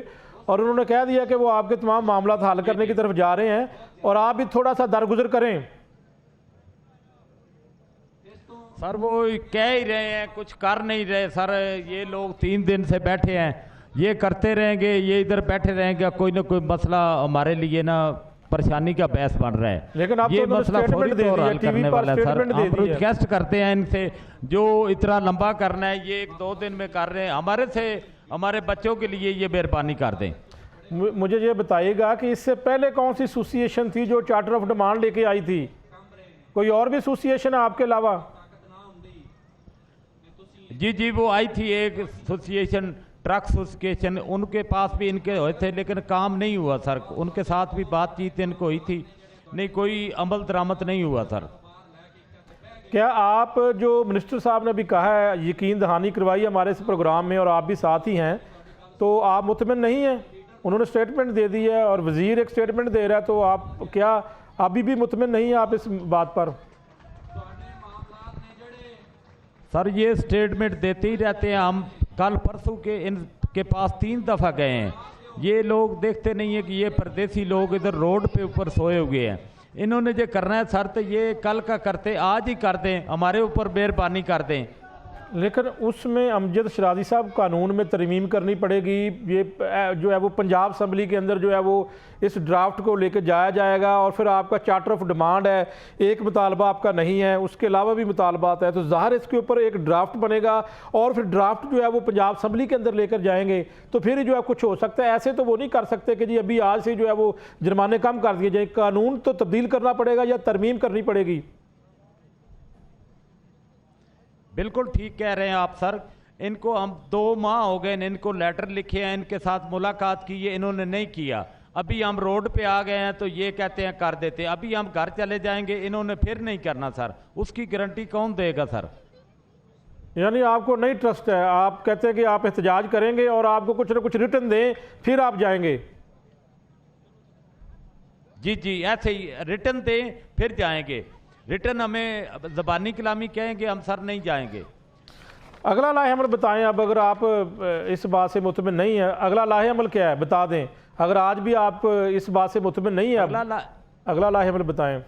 और उन्होंने कह दिया कि वो आपके तमाम मामला हल करने की तरफ जा रहे हैं और आप भी थोड़ा सा दरगुजर करें। सर वो कह ही रहे हैं, कुछ कर नहीं रहे सर। ये लोग 3 दिन से बैठे हैं, ये करते रहेंगे, ये इधर बैठे रहेंगे, कोई ना कोई मसला हमारे लिए ना परेशानी का बहस बन रहा है। लेकिन आप ये तो मसला फौरी तौर हल करने वाला है सर। हम रिक्वेस्ट करते हैं इनसे, जो इतना लंबा करना है ये 1-2 दिन में कर रहे हैं, हमारे से हमारे बच्चों के लिए ये मेहरबानी कर दें। मुझे ये बताइएगा कि इससे पहले कौन सी एसोसिएशन थी जो चार्टर ऑफ डिमांड लेके आई थी? कोई और भी एसोसिएशन है आपके अलावा? जी वो आई थी एक एसोसिएशन, ट्रक एसोसिएशन, उनके पास भी इनके हुए थे लेकिन काम नहीं हुआ सर। उनके साथ भी बातचीत इनको हुई थी, नहीं कोई अमल दरामद नहीं हुआ सर। क्या आप, जो मिनिस्टर साहब ने भी कहा है, यकीन दहानी करवाई हमारे इस प्रोग्राम में और आप भी साथ ही हैं, तो आप मुतमिन नहीं हैं? उन्होंने स्टेटमेंट दे दी है और वज़ीर एक स्टेटमेंट दे रहा है, तो आप क्या अभी भी मुतमिन नहीं हैं आप इस बात पर? सर ये स्टेटमेंट देते ही रहते हैं। हम कल परसों के इनके पास 3 दफ़ा गए हैं। ये लोग देखते नहीं है कि ये परदेसी लोग इधर रोड पे ऊपर सोए हुए हैं। इन्होंने जो करना है सर, तो ये कल का करते, आज ही कर दें, हमारे ऊपर मेहरबानी कर दें। लेकिन उसमें अमजद शराजी साहब कानून में तरमीम करनी पड़ेगी। ये जो है वो पंजाब असम्बली के अंदर जो है वो इस ड्राफ्ट को लेकर जाया जाएगा और फिर आपका चार्टर ऑफ डिमांड है, एक मुतालबा आपका नहीं है, उसके अलावा भी मुतालबात है, तो ज़ाहिर इसके ऊपर एक ड्राफ्ट बनेगा और फिर ड्राफ्ट जो है वो पंजाब असम्बली के अंदर लेकर जाएंगे तो फिर जो है कुछ हो सकता है। ऐसे तो वो नहीं कर सकते कि जी अभी आज से जो है वो जुर्माने कम कर दिए जाए। कानून तो तब्दील करना पड़ेगा या तरमीम करनी पड़ेगी। बिल्कुल ठीक कह रहे हैं आप सर। इनको हम 2 माह हो गए, इनको लेटर लिखे हैं, इनके साथ मुलाकात की है, इन्होंने नहीं किया। अभी हम रोड पे आ गए हैं तो ये कहते हैं कर देते हैं, अभी हम घर चले जाएंगे, इन्होंने फिर नहीं करना सर। उसकी गारंटी कौन देगा सर? यानी आपको नहीं ट्रस्ट है, आप कहते हैं कि आप एहतजाज करेंगे और आपको कुछ ना कुछ रिटर्न दें फिर आप जाएंगे। जी जी, ऐसे ही रिटर्न दें फिर जाएंगे। रिटर्न हमें ज़बानी कलामी कहेंगे हम सर नहीं जाएंगे। अगला लाहे अमल बताएं। अब अगर आप इस बात से मुतमिन नहीं है, अगला लाहे अमल क्या है बता दें। अगर आज भी आप इस बात से मुतमिन नहीं है, अगला लाहे अमल बताएं।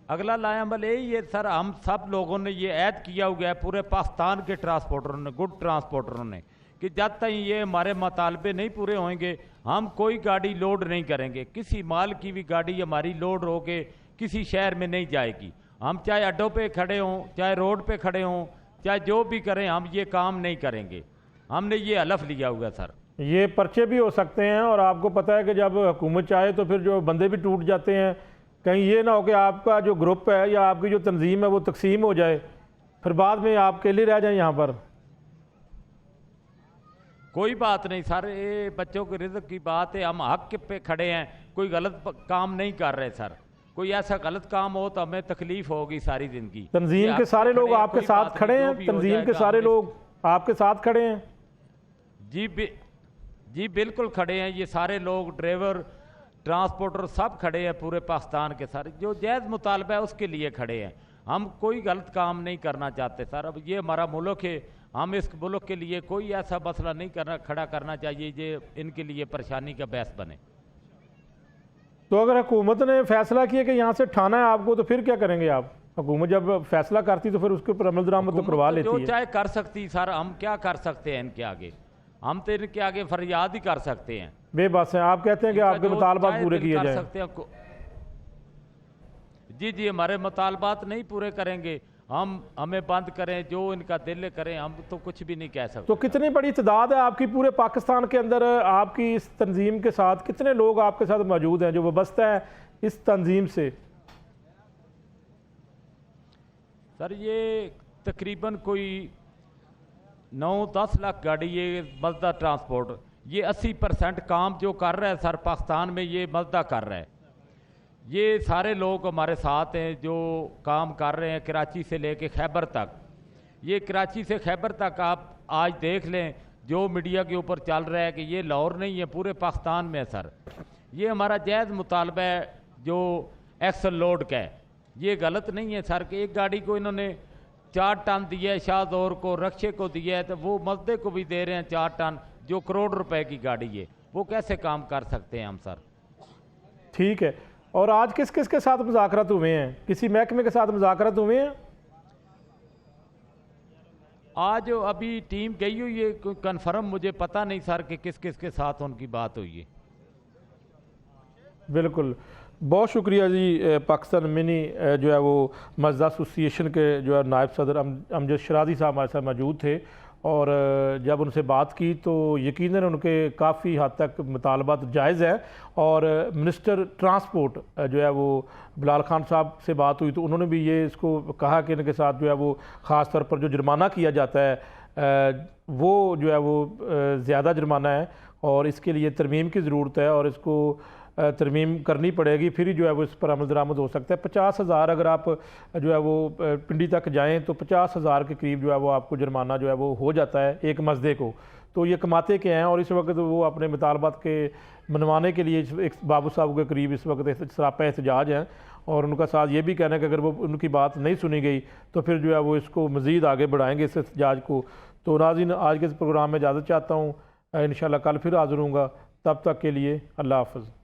अगला लाहे अमल यही है सर, हम सब लोगों ने ये ऐद किया हुआ है, पूरे पाकिस्तान के ट्रांसपोर्टरों ने, गुड ट्रांसपोर्टरों ने, कि जब तक ये हमारे मुतालबे नहीं पूरे होंगे हम कोई गाड़ी लोड नहीं करेंगे। किसी माल की भी गाड़ी हमारी लोड होके किसी शहर में नहीं जाएगी। हम चाहे अड्डों पे खड़े हों, चाहे रोड पे खड़े हों, चाहे जो भी करें, हम ये काम नहीं करेंगे। हमने ये हलफ लिया हुआ सर। ये पर्चे भी हो सकते हैं और आपको पता है कि जब हुकूमत चाहे तो फिर जो बंदे भी टूट जाते हैं। कहीं ये ना हो कि आपका जो ग्रुप है या आपकी जो तंजीम है वो तकसीम हो जाए, फिर बाद में आप अकेले रह जाएं यहाँ पर। कोई बात नहीं सर, ये बच्चों के रिज़्क़ की बात है, हम हक पे खड़े हैं, कोई गलत काम नहीं कर रहे सर। कोई ऐसा गलत काम हो तो हमें तकलीफ होगी सारी जिंदगी। तंजीम के सारे लोग आपके साथ खड़े हैं, तंजीम के सारे लोग आपके साथ खड़े हैं? जी बिल्कुल खड़े हैं, ये सारे लोग, ड्राइवर, ट्रांसपोर्टर सब खड़े हैं पूरे पाकिस्तान के सारे। जो जायज़ मुतालबा है उसके लिए खड़े हैं। हम कोई गलत काम नहीं करना चाहते सर। अब ये हमारा मुल्क है, हम इस मुल्क के लिए कोई ऐसा मसला नहीं खड़ा करना चाहिए जो इनके लिए परेशानी का बहस बने। तो अगर हुकूमत ने फैसला किया कि यहाँ से ठाना है आपको तो फिर क्या करेंगे आप? हुकूमत जब फैसला करती तो फिर उसके ऊपर अमल दरामद तो करवा लेती है। जो चाहे कर सकती सर, हम क्या कर सकते हैं इनके आगे? हम तो इनके आगे फरियाद ही कर सकते हैं। बेबस है, आप कहते हैं कि आपके मुतालबात पूरे किए जाएं। जी जी, हमारे मुतालबात नहीं पूरे करेंगे, हमें बंद करें, जो इनका दिल करें, हम तो कुछ भी नहीं कह सकते। तो कितनी बड़ी तादाद है आपकी पूरे पाकिस्तान के अंदर, आपकी इस तंजीम के साथ कितने लोग आपके साथ मौजूद हैं जो वाबस्ता है इस तंजीम से? सर ये तकरीबन कोई 9-10 लाख गाड़ी, ये मजदा ट्रांसपोर्ट, ये 80% काम जो कर रहा है सर पाकिस्तान में, ये मजदा कर रहा है। ये सारे लोग हमारे साथ हैं जो काम कर रहे हैं, कराची से लेके खैबर तक। ये कराची से खैबर तक आप आज देख लें, जो मीडिया के ऊपर चल रहा है कि ये लाहौर नहीं है, पूरे पाकिस्तान में है सर। ये हमारा जायज़ मुतालबा है जो एक्सल लोड का है। ये गलत नहीं है सर कि एक गाड़ी को इन्होंने 4 टन दिया है, शाहदौर को, रक्षे को दिया है, तो वो मजदे को भी दे रहे हैं 4 टन, जो करोड़ रुपए की गाड़ी है। वो कैसे काम कर सकते हैं हम सर? ठीक है। और आज किस किस के साथ मुज़ाकरात हुए हैं? किसी महकमे के साथ मुज़ाकरात हुए हैं? आज अभी टीम गई हुई है, कोई कन्फर्म मुझे पता नहीं सर कि किस किस के साथ उनकी बात हुई है। बिल्कुल, बहुत शुक्रिया जी। पाकिस्तान मिनी जो है वो मजदा एसोसिएशन के जो है नायब सदर अमजद शराजी साहब हमारे साथ मौजूद थे और जब उनसे बात की तो यकीनन उनके काफ़ी हद तक मुतालबात जायज़ है। और मिनिस्टर ट्रांसपोर्ट जो है वो बिलाल खान साहब से बात हुई तो उन्होंने भी ये इसको कहा कि इनके साथ जो है वो ख़ास तौर पर जो जुर्माना किया जाता है वो जो है वो ज़्यादा जुर्माना है और इसके लिए तरमीम की ज़रूरत है और इसको तरमीम करनी पड़ेगी, फिर ही जो है वो इस पर अमल दरामद हो सकता है। 50,000 अगर आप जो है वो पिंडी तक जाएं तो 50,000 के करीब जो है वो आपको जुर्माना जो है वो हो जाता है एक मजदे को। तो ये कमाते के हैं और इस वक्त वो अपने मुतालबात के मनवाने के लिए एक बाबू साहब के करीब इस वक्त सरापा एहतजाज हैं और उनका साथ ये भी कहना है कि अगर वो उनकी बात नहीं सुनी गई तो फिर जो है वो इसको मज़ीद आगे बढ़ाएंगे इस एहतजाज को। तो नाज़रीन, आज के इस प्रोग्राम में इजाज़त चाहता हूँ, इंशाअल्लाह कल फिर हाज़िर होऊंगा। तब तक के लिए अल्लाह हाफ़िज़।